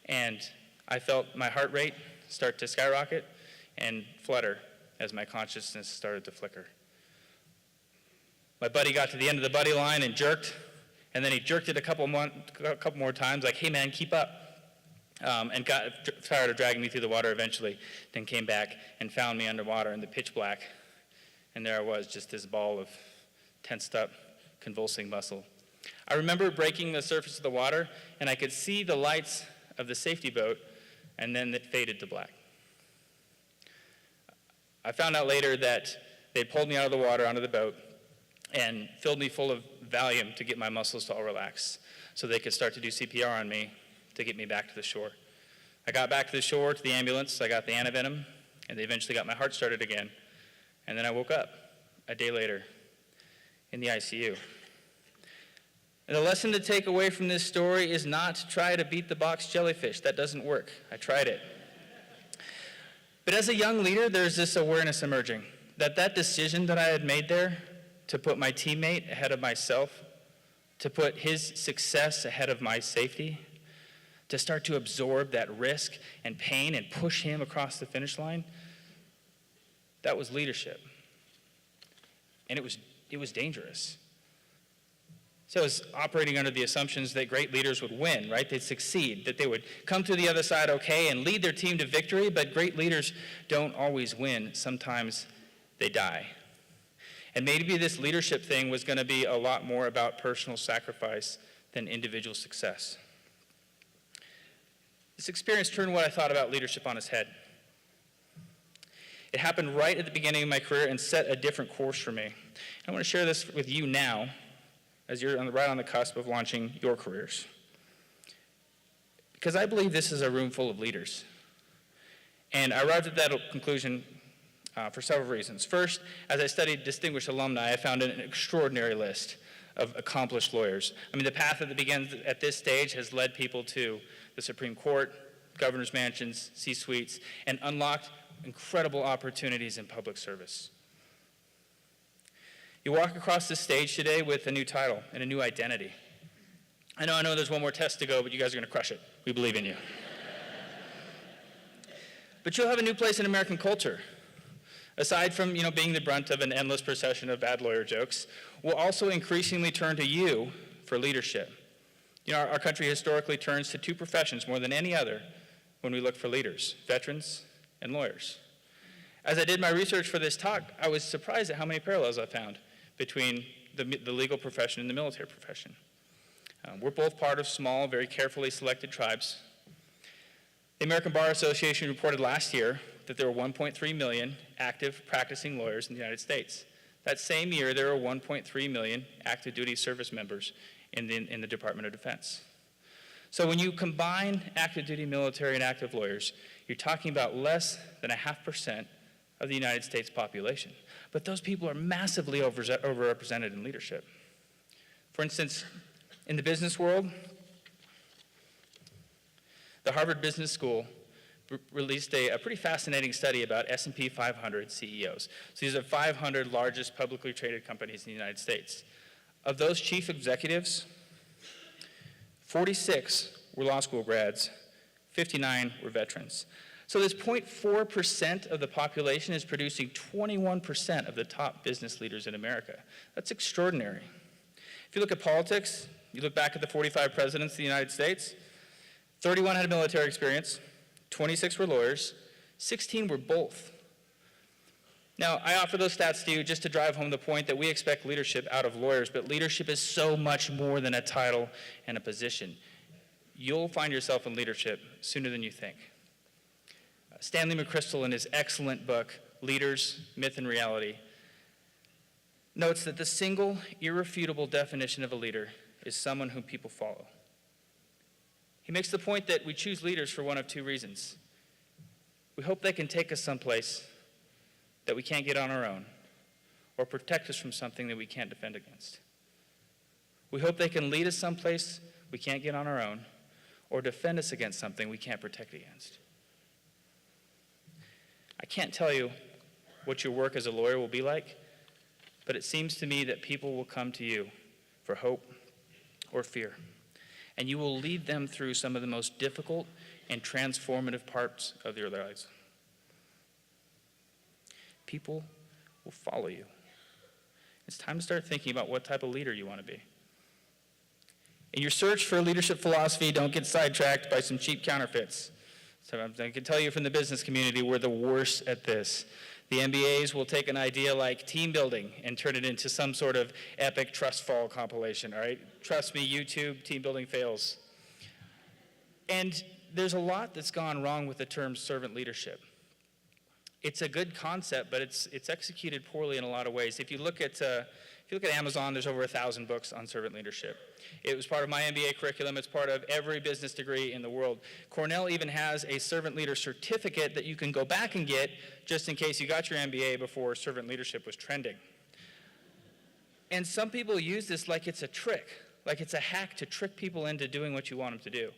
And I felt my heart rate start to skyrocket and flutter as my consciousness started to flicker. My buddy got to the end of the buddy line and jerked, and then he jerked it a couple more times, like, hey man, keep up. And got tired of dragging me through the water eventually, then came back and found me underwater in the pitch black. And there I was, just this ball of tensed up, convulsing muscle. I remember breaking the surface of the water, and I could see the lights of the safety boat, and then it faded to black. I found out later that they pulled me out of the water onto the boat and filled me full of Valium to get my muscles to all relax so they could start to do CPR on me to get me back to the shore. I got back to the shore, to the ambulance, I got the antivenom, and they eventually got my heart started again. And then I woke up a day later in the ICU. And the lesson to take away from this story is not to try to beat the box jellyfish. That doesn't work. I tried it. But as a young leader, there's this awareness emerging that that decision that I had made there to put my teammate ahead of myself, to put his success ahead of my safety, to start to absorb that risk and pain and push him across the finish line, that was leadership. And it was dangerous. So I was operating under the assumptions that great leaders would win, right? They'd succeed, that they would come to the other side okay and lead their team to victory, but great leaders don't always win. Sometimes they die. And maybe this leadership thing was going to be a lot more about personal sacrifice than individual success. This experience turned what I thought about leadership on its head. It happened right at the beginning of my career and set a different course for me. I want to share this with you now, as you're right on the cusp of launching your careers. Because I believe this is a room full of leaders. And I arrived at that conclusion for several reasons. First, as I studied distinguished alumni, I found an extraordinary list of accomplished lawyers. I mean, the path that begins at this stage has led people to the Supreme Court, governor's mansions, C-suites, and unlocked incredible opportunities in public service. You walk across this stage today with a new title and a new identity. I know there's one more test to go, but you guys are going to crush it. We believe in you. But you'll have a new place in American culture. Aside from, being the brunt of an endless procession of bad lawyer jokes, we'll also increasingly turn to you for leadership. Our country historically turns to two professions more than any other when we look for leaders, veterans and lawyers. As I did my research for this talk, I was surprised at how many parallels I found between the legal profession and the military profession. We're both part of small, very carefully selected tribes. The American Bar Association reported last year that there were 1.3 million active practicing lawyers in the United States. That same year, there were 1.3 million active duty service members in the Department of Defense. So when you combine active duty military and active lawyers, you're talking about less than 0.5% of the United States population. But those people are massively overrepresented in leadership. For instance, in the business world, the Harvard Business School released a pretty fascinating study about S&P 500 CEOs. So these are 500 largest publicly traded companies in the United States. Of those chief executives, 46 were law school grads, 59 were veterans. So this 0.4% of the population is producing 21% of the top business leaders in America. That's extraordinary. If you look at politics, you look back at the 45 presidents of the United States, 31 had military experience, 26 were lawyers, 16 were both. Now, I offer those stats to you just to drive home the point that we expect leadership out of lawyers, but leadership is so much more than a title and a position. You'll find yourself in leadership sooner than you think. Stanley McChrystal, in his excellent book, Leaders, Myth and Reality, notes that the single, irrefutable definition of a leader is someone whom people follow. He makes the point that we choose leaders for one of two reasons. We hope they can take us someplace that we can't get on our own, or protect us from something that we can't defend against. We hope they can lead us someplace we can't get on our own, or defend us against something we can't protect against. I can't tell you what your work as a lawyer will be like, but it seems to me that people will come to you for hope or fear, and you will lead them through some of the most difficult and transformative parts of their lives. People will follow you. It's time to start thinking about what type of leader you want to be. In your search for a leadership philosophy, don't get sidetracked by some cheap counterfeits. So I can tell you from the business community, we're the worst at this. The MBAs will take an idea like team building and turn it into some sort of epic trust fall compilation, all right? Trust me, YouTube, team building fails. And there's a lot that's gone wrong with the term servant leadership. It's a good concept, but it's executed poorly in a lot of ways. If you look at Amazon, there's over 1,000 books on servant leadership. It was part of my MBA curriculum. It's part of every business degree in the world. Cornell even has a servant leader certificate that you can go back and get just in case you got your MBA before servant leadership was trending. And some people use this like it's a trick, like it's a hack to trick people into doing what you want them to do.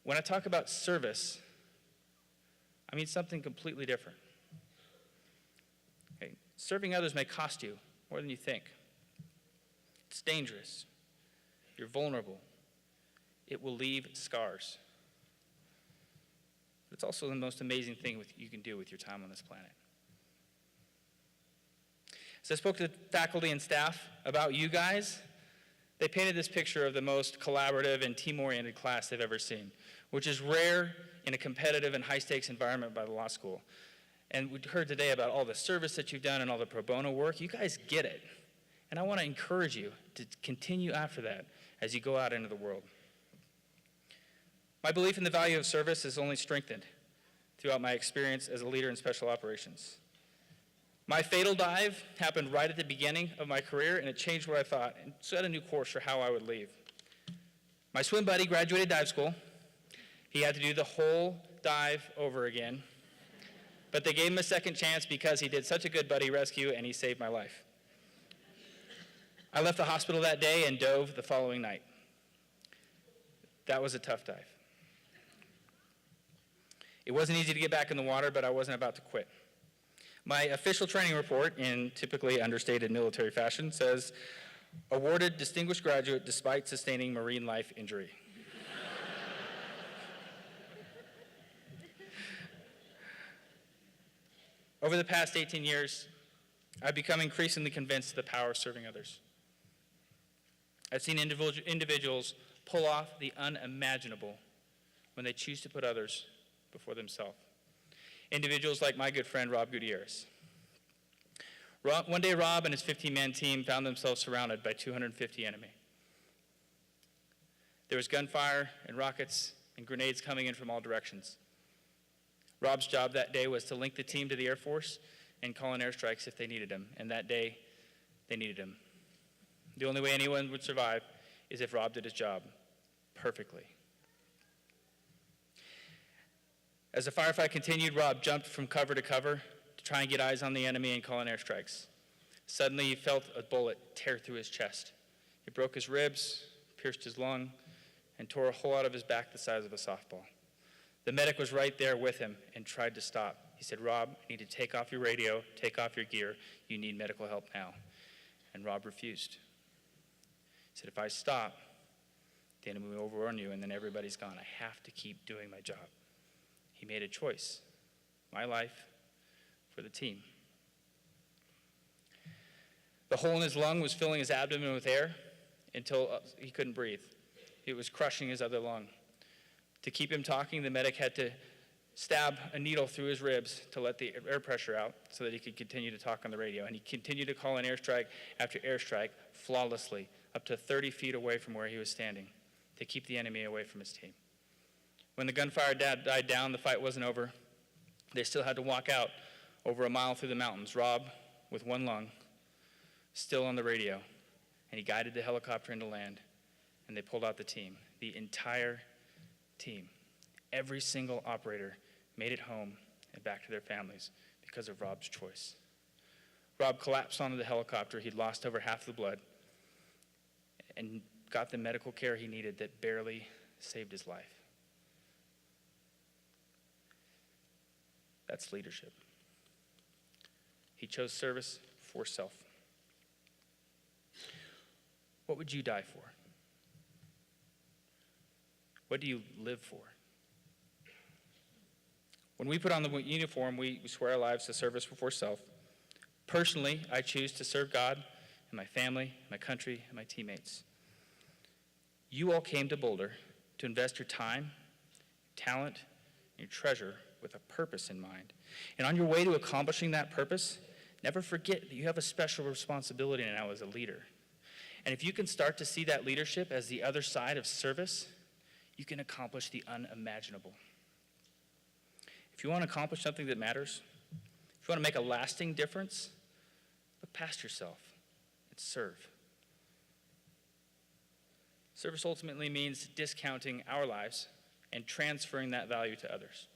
When I talk about service, I mean something completely different. Okay? Serving others may cost you more than you think. It's dangerous. You're vulnerable. It will leave scars. But it's also the most amazing thing you can do with your time on this planet. As I spoke to faculty and staff about you guys, they painted this picture of the most collaborative and team-oriented class they've ever seen, which is rare in a competitive and high-stakes environment by the law school. And we heard today about all the service that you've done and all the pro bono work. You guys get it. And I want to encourage you to continue after that as you go out into the world. My belief in the value of service is only strengthened throughout my experience as a leader in special operations. My fatal dive happened right at the beginning of my career, and it changed what I thought and set a new course for how I would leave. My swim buddy graduated dive school. He had to do the whole dive over again, but they gave him a second chance because he did such a good buddy rescue and he saved my life. I left the hospital that day and dove the following night. That was a tough dive. It wasn't easy to get back in the water, but I wasn't about to quit. My official training report, in typically understated military fashion, says, awarded distinguished graduate despite sustaining marine life injury. Over the past 18 years, I've become increasingly convinced of the power of serving others. I've seen individuals pull off the unimaginable when they choose to put others before themselves. Individuals like my good friend Rob Gutierrez. One day, Rob and his 15-man team found themselves surrounded by 250 enemy. There was gunfire and rockets and grenades coming in from all directions. Rob's job that day was to link the team to the Air Force and call in airstrikes if they needed him, and that day, they needed him. The only way anyone would survive is if Rob did his job perfectly. As the firefight continued, Rob jumped from cover to cover to try and get eyes on the enemy and call in airstrikes. Suddenly, he felt a bullet tear through his chest. It broke his ribs, pierced his lung, and tore a hole out of his back the size of a softball. The medic was right there with him and tried to stop. He said, "Rob, I need to take off your radio, take off your gear. You need medical help now." And Rob refused. He said, "If I stop, the enemy will overrun you, and then everybody's gone. I have to keep doing my job." He made a choice, my life for the team. The hole in his lung was filling his abdomen with air until he couldn't breathe. It was crushing his other lung. To keep him talking, the medic had to stab a needle through his ribs to let the air pressure out so that he could continue to talk on the radio. And he continued to call in airstrike after airstrike flawlessly, up to 30 feet away from where he was standing, to keep the enemy away from his team. When the gunfire died down, the fight wasn't over. They still had to walk out over a mile through the mountains. Rob, with one lung, still on the radio, and he guided the helicopter into land, and they pulled out the team. The entire team, every single operator, made it home and back to their families because of Rob's choice. Rob collapsed onto the helicopter. He'd lost over half the blood and got the medical care he needed that barely saved his life. That's leadership. He chose service for self. What would you die for? What do you live for? When we put on the uniform, we swear our lives to service before self. Personally, I choose to serve God and my family, my country, and my teammates. You all came to Boulder to invest your time, talent, and your treasure with a purpose in mind. And on your way to accomplishing that purpose, never forget that you have a special responsibility now as a leader. And if you can start to see that leadership as the other side of service, you can accomplish the unimaginable. If you want to accomplish something that matters, if you want to make a lasting difference, look past yourself and serve. Service ultimately means discounting our lives and transferring that value to others.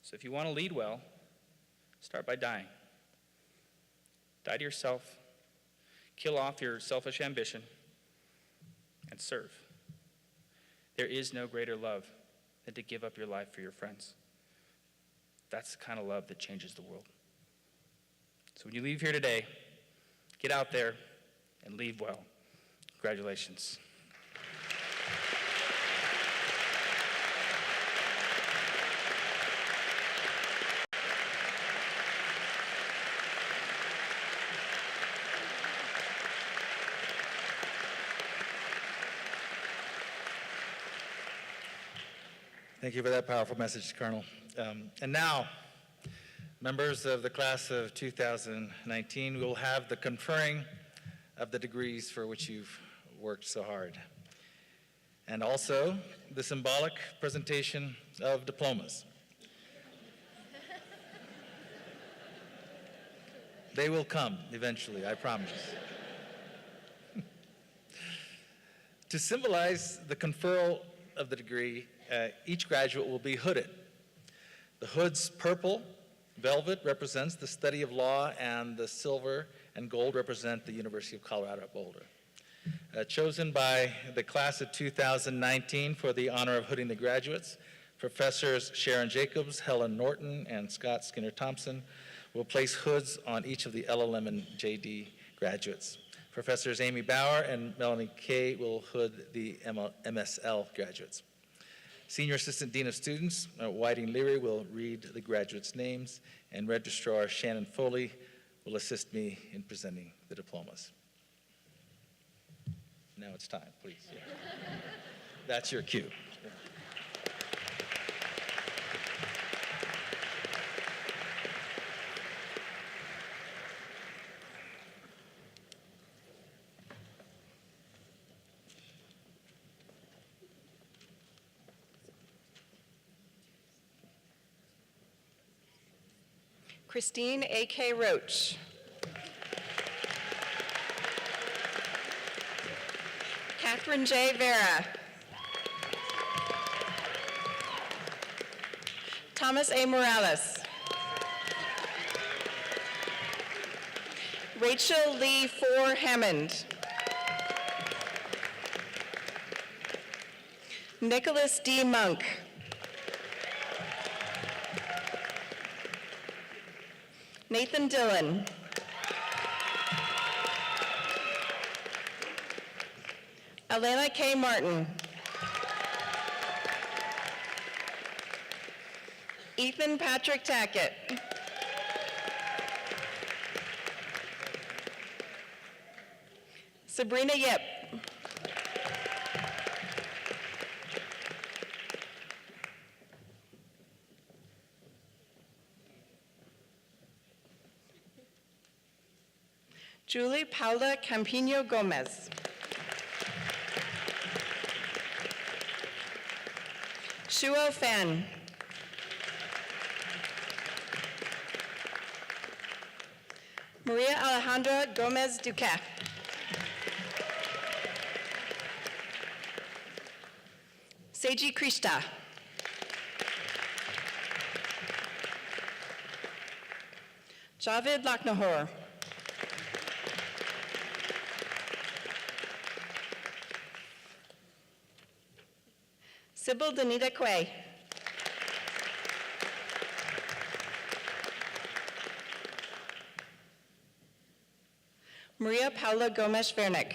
So if you want to lead well, start by dying. Die to yourself, kill off your selfish ambition, and serve. There is no greater love than to give up your life for your friends. That's the kind of love that changes the world. So when you leave here today, get out there and leave well. Congratulations. Thank you for that powerful message, Colonel. And now, members of the class of 2019, we will have the conferring of the degrees for which you've worked so hard. And also, the symbolic presentation of diplomas. They will come eventually, I promise. To symbolize the conferral of the degree, each graduate will be hooded. The hood's purple velvet represents the study of law, and the silver and gold represent the University of Colorado at Boulder. Chosen by the class of 2019 for the honor of hooding the graduates, Professors Sharon Jacobs, Helen Norton, and Scott Skinner-Thompson will place hoods on each of the LLM and JD graduates. Professors Amy Bauer and Melanie Kay will hood the MSL graduates. Senior Assistant Dean of Students, Whiting Leary, will read the graduates' names, and Registrar Shannon Foley will assist me in presenting the diplomas. Now it's time, please. Yeah. That's your cue. Christine A.K. Roach. Catherine J. Vera. Thomas A. Morales. Rachel Lee Four Hammond. Nicholas D. Monk. Nathan Dillon. Elena K. Martin. Ethan Patrick Tackett. Sabrina Yip. Julie Paula Campino Gomez. Shuo Fan. Maria Alejandra Gomez Duque. Seiji Krishta. Javid Laknahor. Sybil Danita Quay. Maria Paula Gomes Vernick.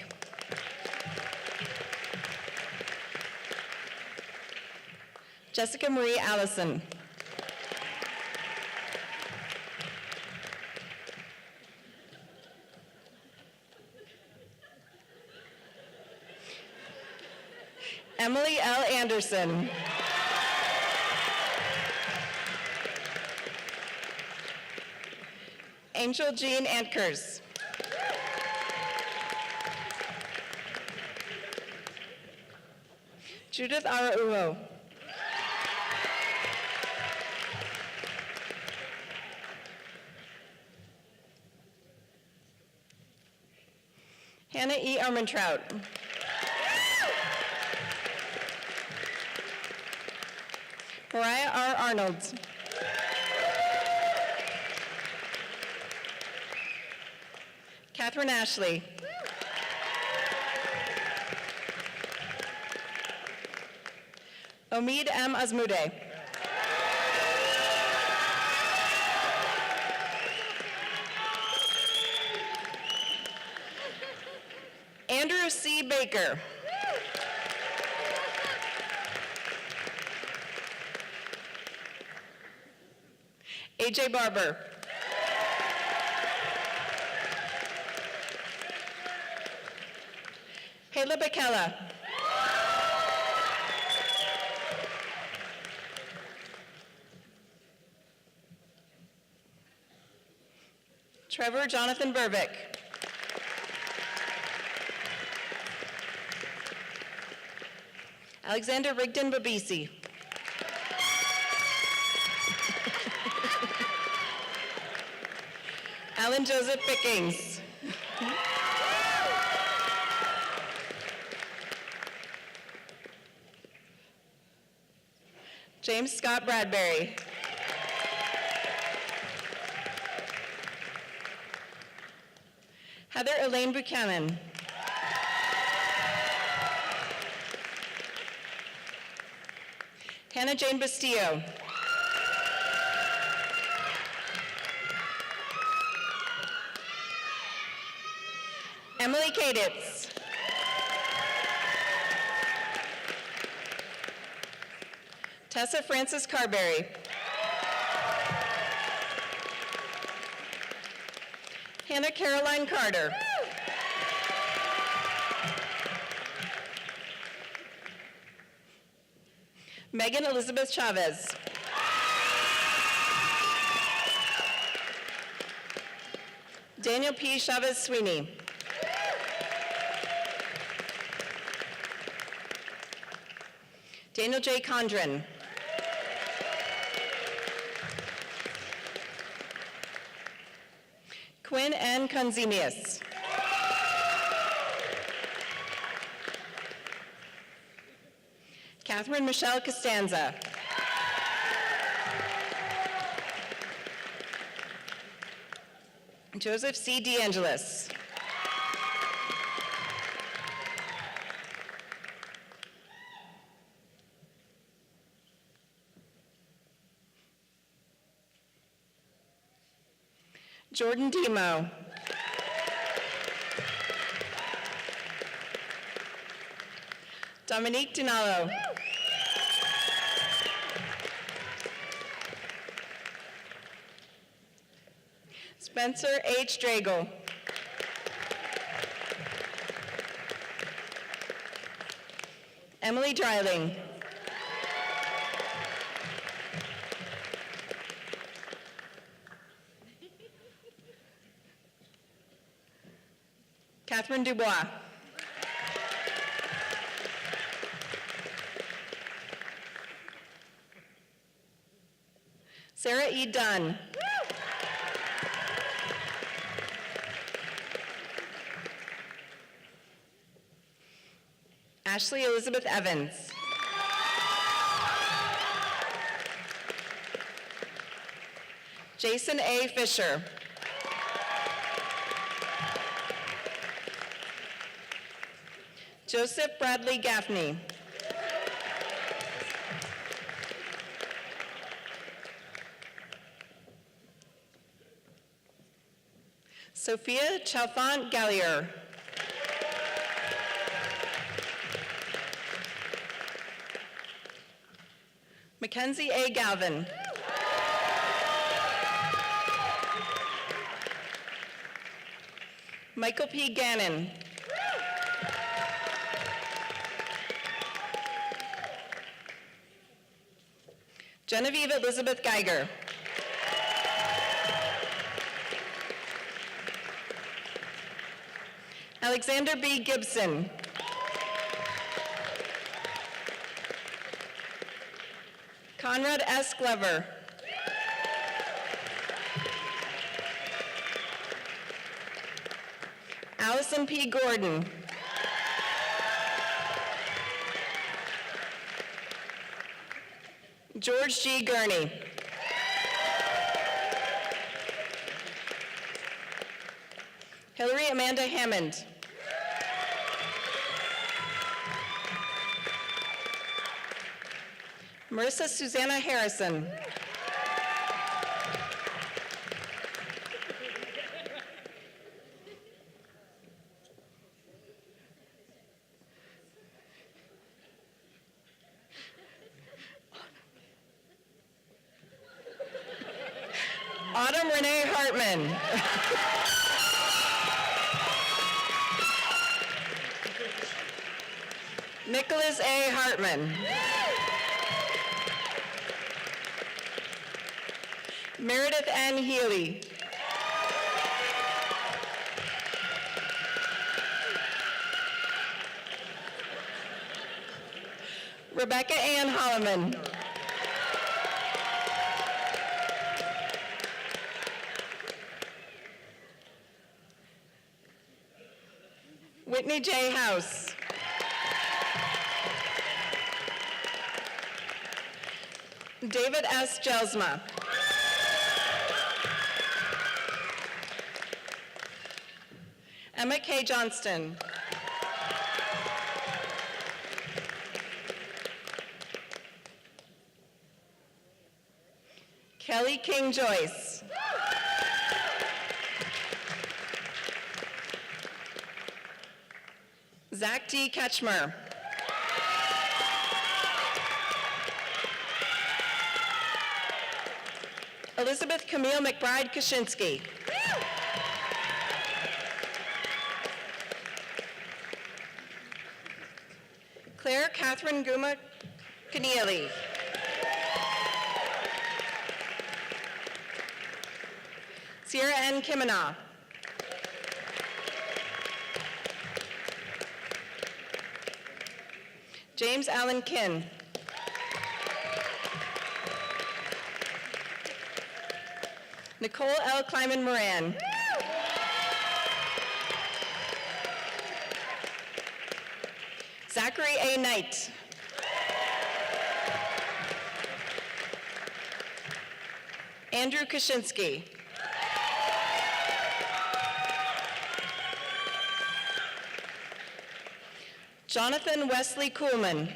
Jessica Marie Allison. Emily L. Anderson. Angel Jean Antkers. Judith Araujo. Hannah E. Armentrout. Mariah R. Arnold. Catherine Ashley. Omid M. Azmude. Andrew C. Baker. AJ Barber. Haley Bakella. Trevor Jonathan Burbick. Alexander Rigdon Babisi. Alan Joseph Pickings. James Scott Bradbury. Heather Elaine Buchanan. Hannah Jane Bastillo. Emily Kaditz. Tessa Frances Carberry. Hannah Caroline Carter. Megan Elizabeth Chavez. Daniel P. Chavez Sweeney. Daniel J. Condren. Quinn N. Conzemius. Catherine Michelle Costanza. Joseph C. DeAngelis. Jordan Demo. Dominique Dinalo. Spencer H. Drago. Emily Dreiling. Catherine Dubois. Sarah E. Dunn. Ashley Elizabeth Evans. Jason A. Fisher. Joseph Bradley Gaffney. Sophia Chalfant Gallier. Mackenzie A. Galvin. Michael P. Gannon. Genevieve Elizabeth Geiger. Alexander B. Gibson. Conrad S. Glover. Allison P. Gordon. George G. Gurney. Hillary Amanda Hammond. Marissa Susanna Harrison. Autumn Renee Hartman. Nicholas A. Hartman. Meredith N. Healy. Rebecca Ann Holloman. Whitney J. House. David S. Jelsma. Emma K. Johnston. Kelly King Joyce. Zach D. Ketchmer. Elizabeth Camille McBride Kaczynski. Claire Catherine Guma Keneally. Sierra N. Kimina. James Allen Kin. Nicole L. Kleiman Moran. Zachary A. Knight. Andrew Kaczynski. Jonathan Wesley Kuhlman.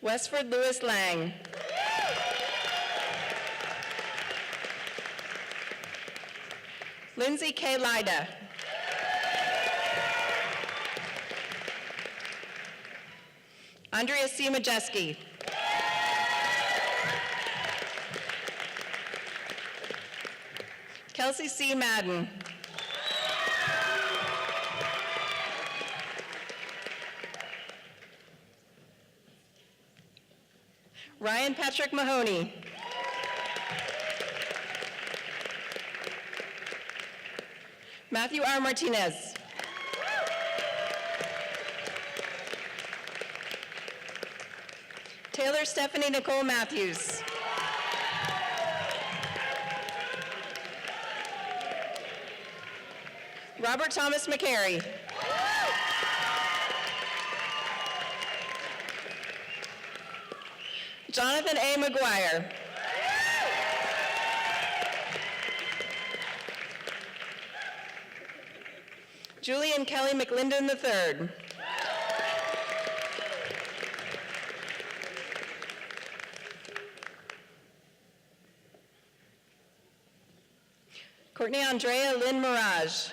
Westford Lewis Lang. Lindsay K. Lida. Andrea C. Majeski. Kelsey C. Madden. Ryan Patrick Mahoney. Matthew R. Martinez. Taylor Stephanie Nicole Matthews. Robert Thomas McCary. Jonathan A. McGuire. Julian Kelly McLinden III. Courtney Andrea Lynn Mirage.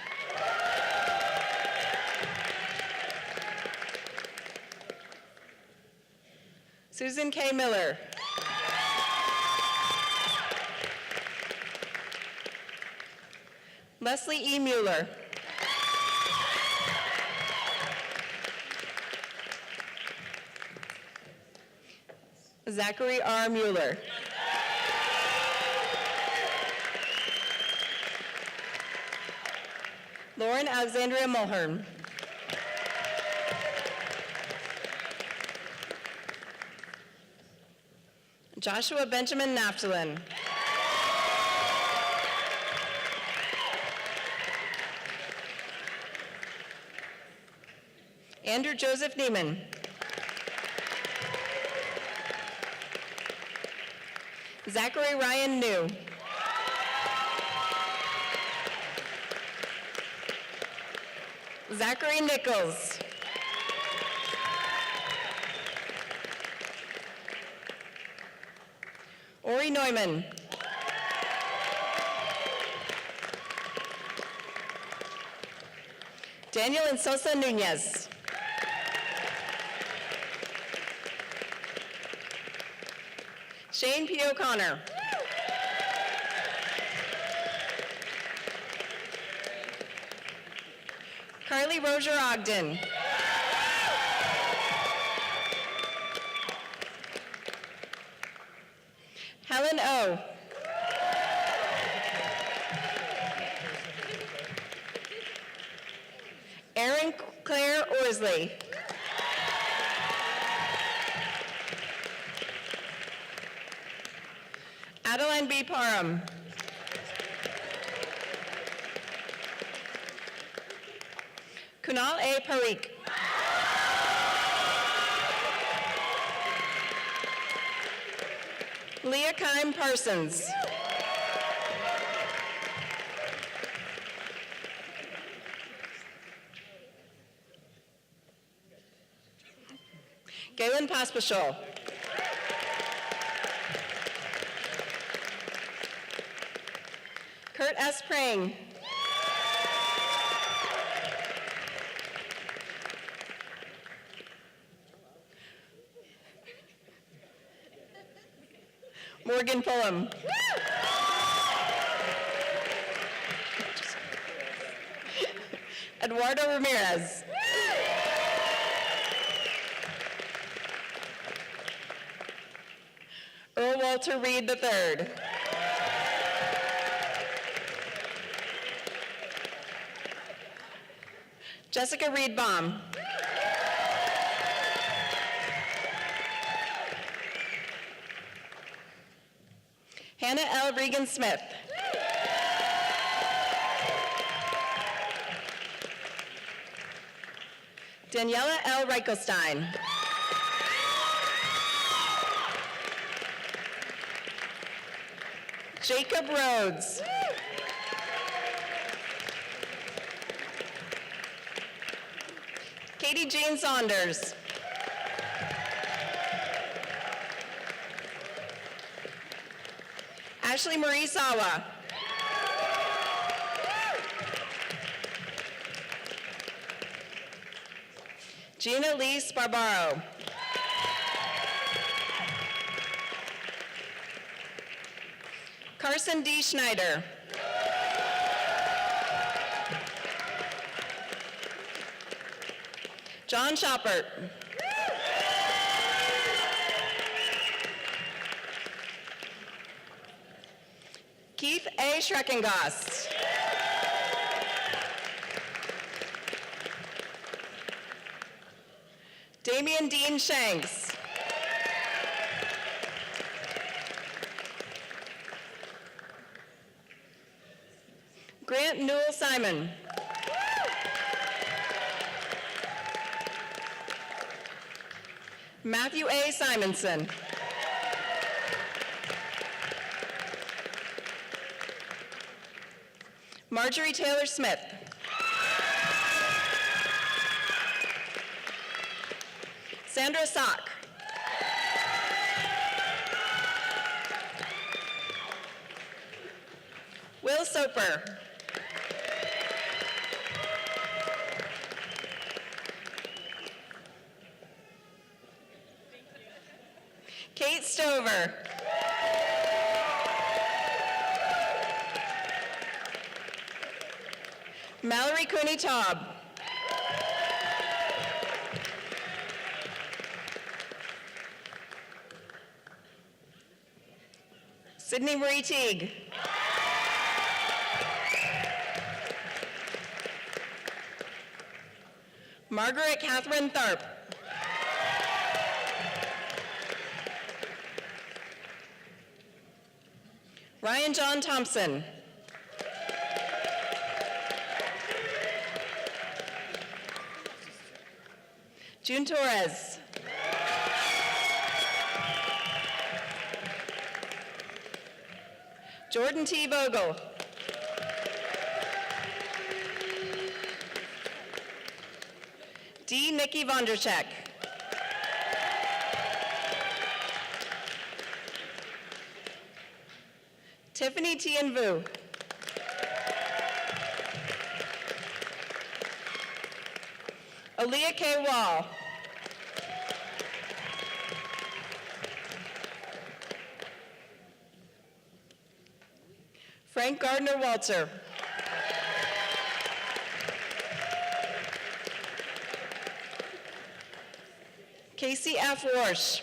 Susan K. Miller. Leslie E. Mueller. Zachary R. Mueller. Lauren Alexandria Mulhern. Joshua Benjamin Naftalin. Andrew Joseph Neiman. Zachary Ryan New. Zachary Nichols. Ori Neumann. Daniel Insosa Nunez. Shane P. O'Connor. Carly Rozier Ogden. Helen O. Erin Claire Orsley. Adeline B. Parham. Kunal A. Parikh. Leah Kime Parsons. Galen Pospischal. Kurt S. Prang. Morgan Fulham. Eduardo Ramirez. Earl Walter Reed III. Jessica Reed Baum. Hannah L. Regan Smith. Daniela L. Reichelstein. Jacob Rhodes. Katie Jean Saunders. Ashley Marie Sawa. Gina Lee Sparbaro. Carson D. Schneider. John Shoppert. Keith A. Schreckengast. Damian Dean Shanks. Grant Newell Simon. Matthew A. Simonson. Marjorie Taylor Smith. Sandra Sock. Will Soper. Kate Stover. Mallory Cooney Taub. Sydney Marie Teague. Margaret Catherine Tharp. Ryan John Thompson. June Torres. Jordan T. Vogel. D. Nikki Vonderchek. Tiffany Tien Vu. Aaliyah K. Wall. Frank Gardner Walter. Casey F. Warsh.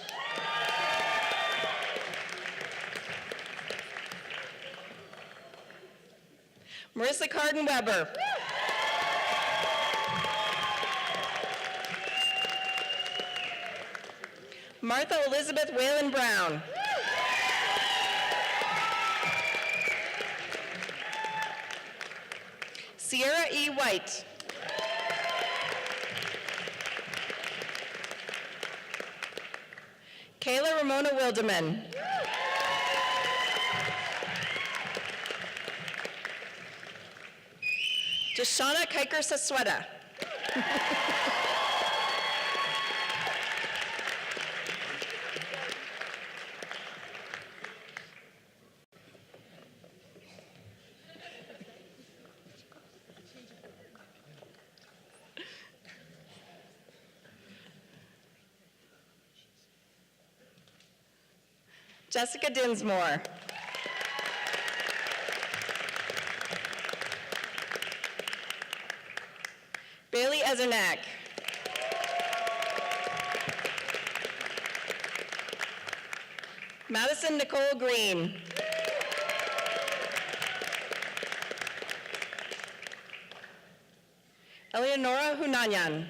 Marissa Carden Weber. Martha Elizabeth Whalen Brown. Sierra E. White. Kayla Ramona Wilderman. Deshauna Kiker Sasweta. Jessica Dinsmore. Bailey Ezernak. Madison Nicole Green. Eleonora Hunanyan.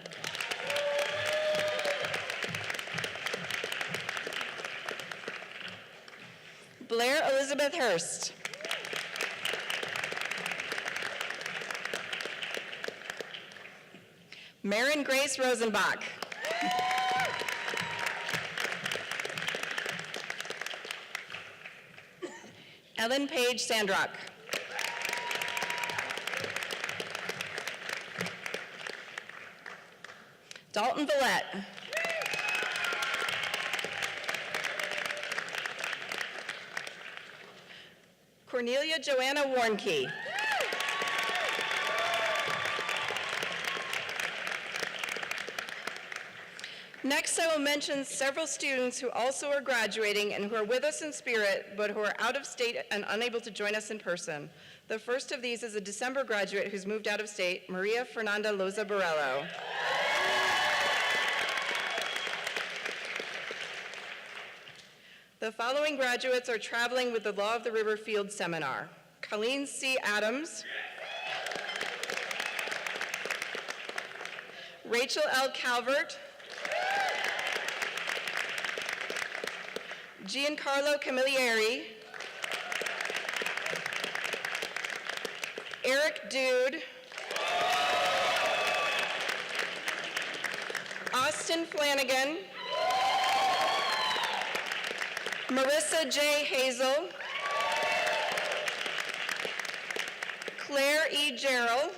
Blair Elizabeth Hurst. Marin Grace Rosenbach. Ellen Page Sandrock. Dalton Villette. Cornelia Joanna Warnke. Next, I will mention several students who also are graduating and who are with us in spirit, but who are out of state and unable to join us in person. The first of these is a December graduate who's moved out of state, Maria Fernanda Loza Borello. The following graduates are traveling with the Law of the River Field Seminar. Colleen C. Adams. Rachel L. Calvert. Giancarlo Camilleri. Eric Dude. Austin Flanagan. Marissa J. Hazel. Claire E. Gerald.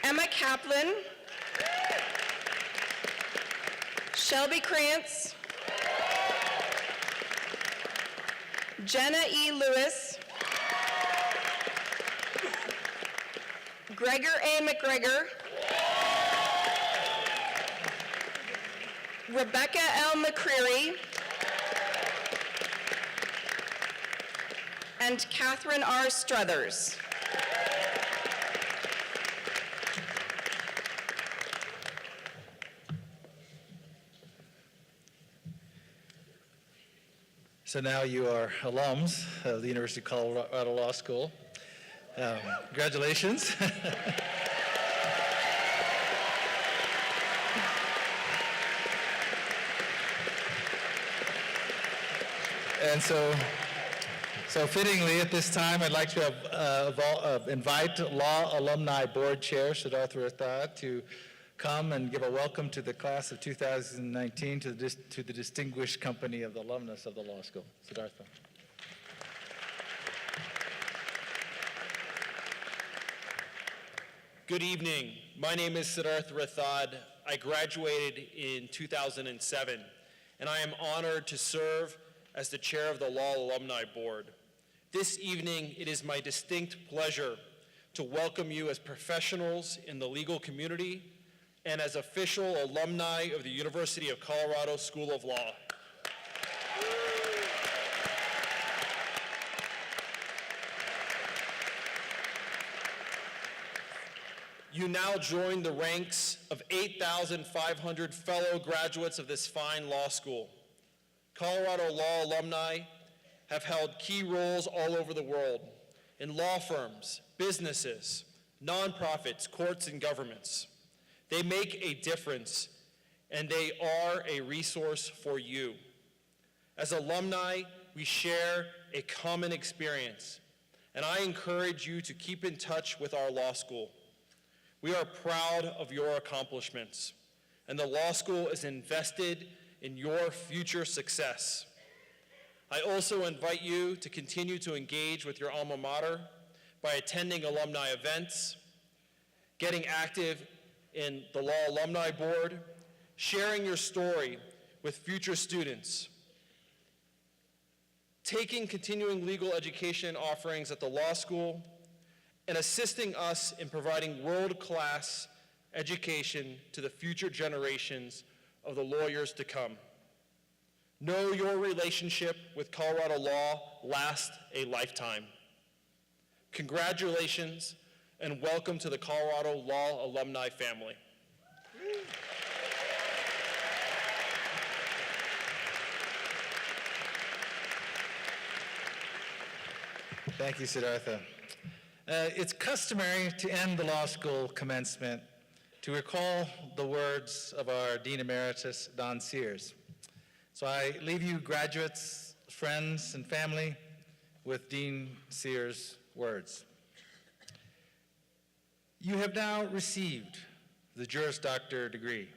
Emma Kaplan. Shelby Krantz. Jenna E. Lewis. Gregor A. McGregor. Rebecca L. McCreary. And Catherine R. Struthers. So now you are alums of the University of Colorado Law School. Congratulations. And so fittingly at this time, I'd like to invite Law Alumni Board Chair Siddhartha Rathod to come and give a welcome to the class of 2019 to the distinguished company of the alumnus of the law school. Siddhartha. Good evening. My name is Siddharth Rathod. I graduated in 2007, and I am honored to serve as the chair of the Law Alumni Board. This evening, it is my distinct pleasure to welcome you as professionals in the legal community and as official alumni of the University of Colorado School of Law. You now join the ranks of 8,500 fellow graduates of this fine law school. Colorado Law alumni have held key roles all over the world in law firms, businesses, nonprofits, courts, and governments. They make a difference, and they are a resource for you. As alumni, we share a common experience, and I encourage you to keep in touch with our law school. We are proud of your accomplishments, and the law school is invested in your future success. I also invite you to continue to engage with your alma mater by attending alumni events, getting active in the Law Alumni Board, sharing your story with future students, taking continuing legal education offerings at the law school, and assisting us in providing world-class education to the future generations of the lawyers to come. Know your relationship with Colorado law lasts a lifetime. Congratulations and welcome to the Colorado Law alumni family. Thank you, Siddhartha. It's customary to end the law school commencement to recall the words of our Dean Emeritus, Don Sears. So I leave you graduates, friends, and family with Dean Sears' words. You have now received the Juris Doctor degree.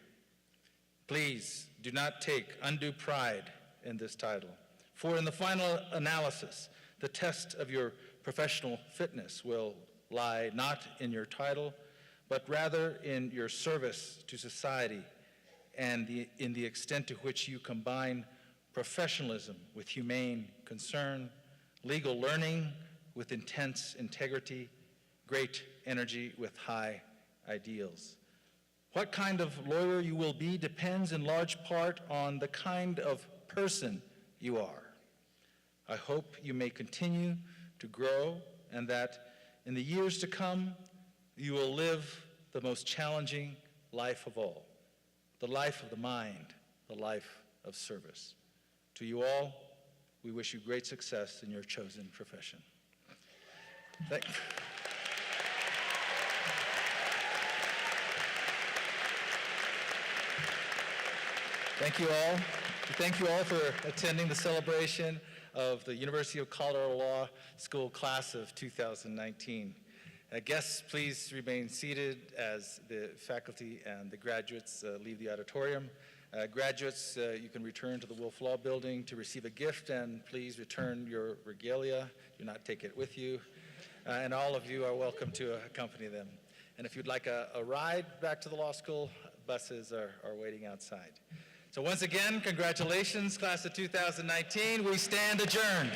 Please do not take undue pride in this title, for in the final analysis, the test of your professional fitness will lie not in your title, but rather in your service to society and in the extent to which you combine professionalism with humane concern, legal learning with intense integrity, great energy with high ideals. What kind of lawyer you will be depends in large part on the kind of person you are. I hope you may continue to grow, and that in the years to come, you will live the most challenging life of all, the life of the mind, the life of service. To you all, we wish you great success in your chosen profession. Thank you all. Thank you all for attending the celebration of the University of Colorado Law School class of 2019. Guests, please remain seated as the faculty and the graduates leave the auditorium. Graduates, you can return to the Wolf Law Building to receive a gift, and please return your regalia. Do not take it with you. And all of you are welcome to accompany them. And if you'd like a ride back to the law school, buses are waiting outside. So once again, congratulations, class of 2019. We stand adjourned.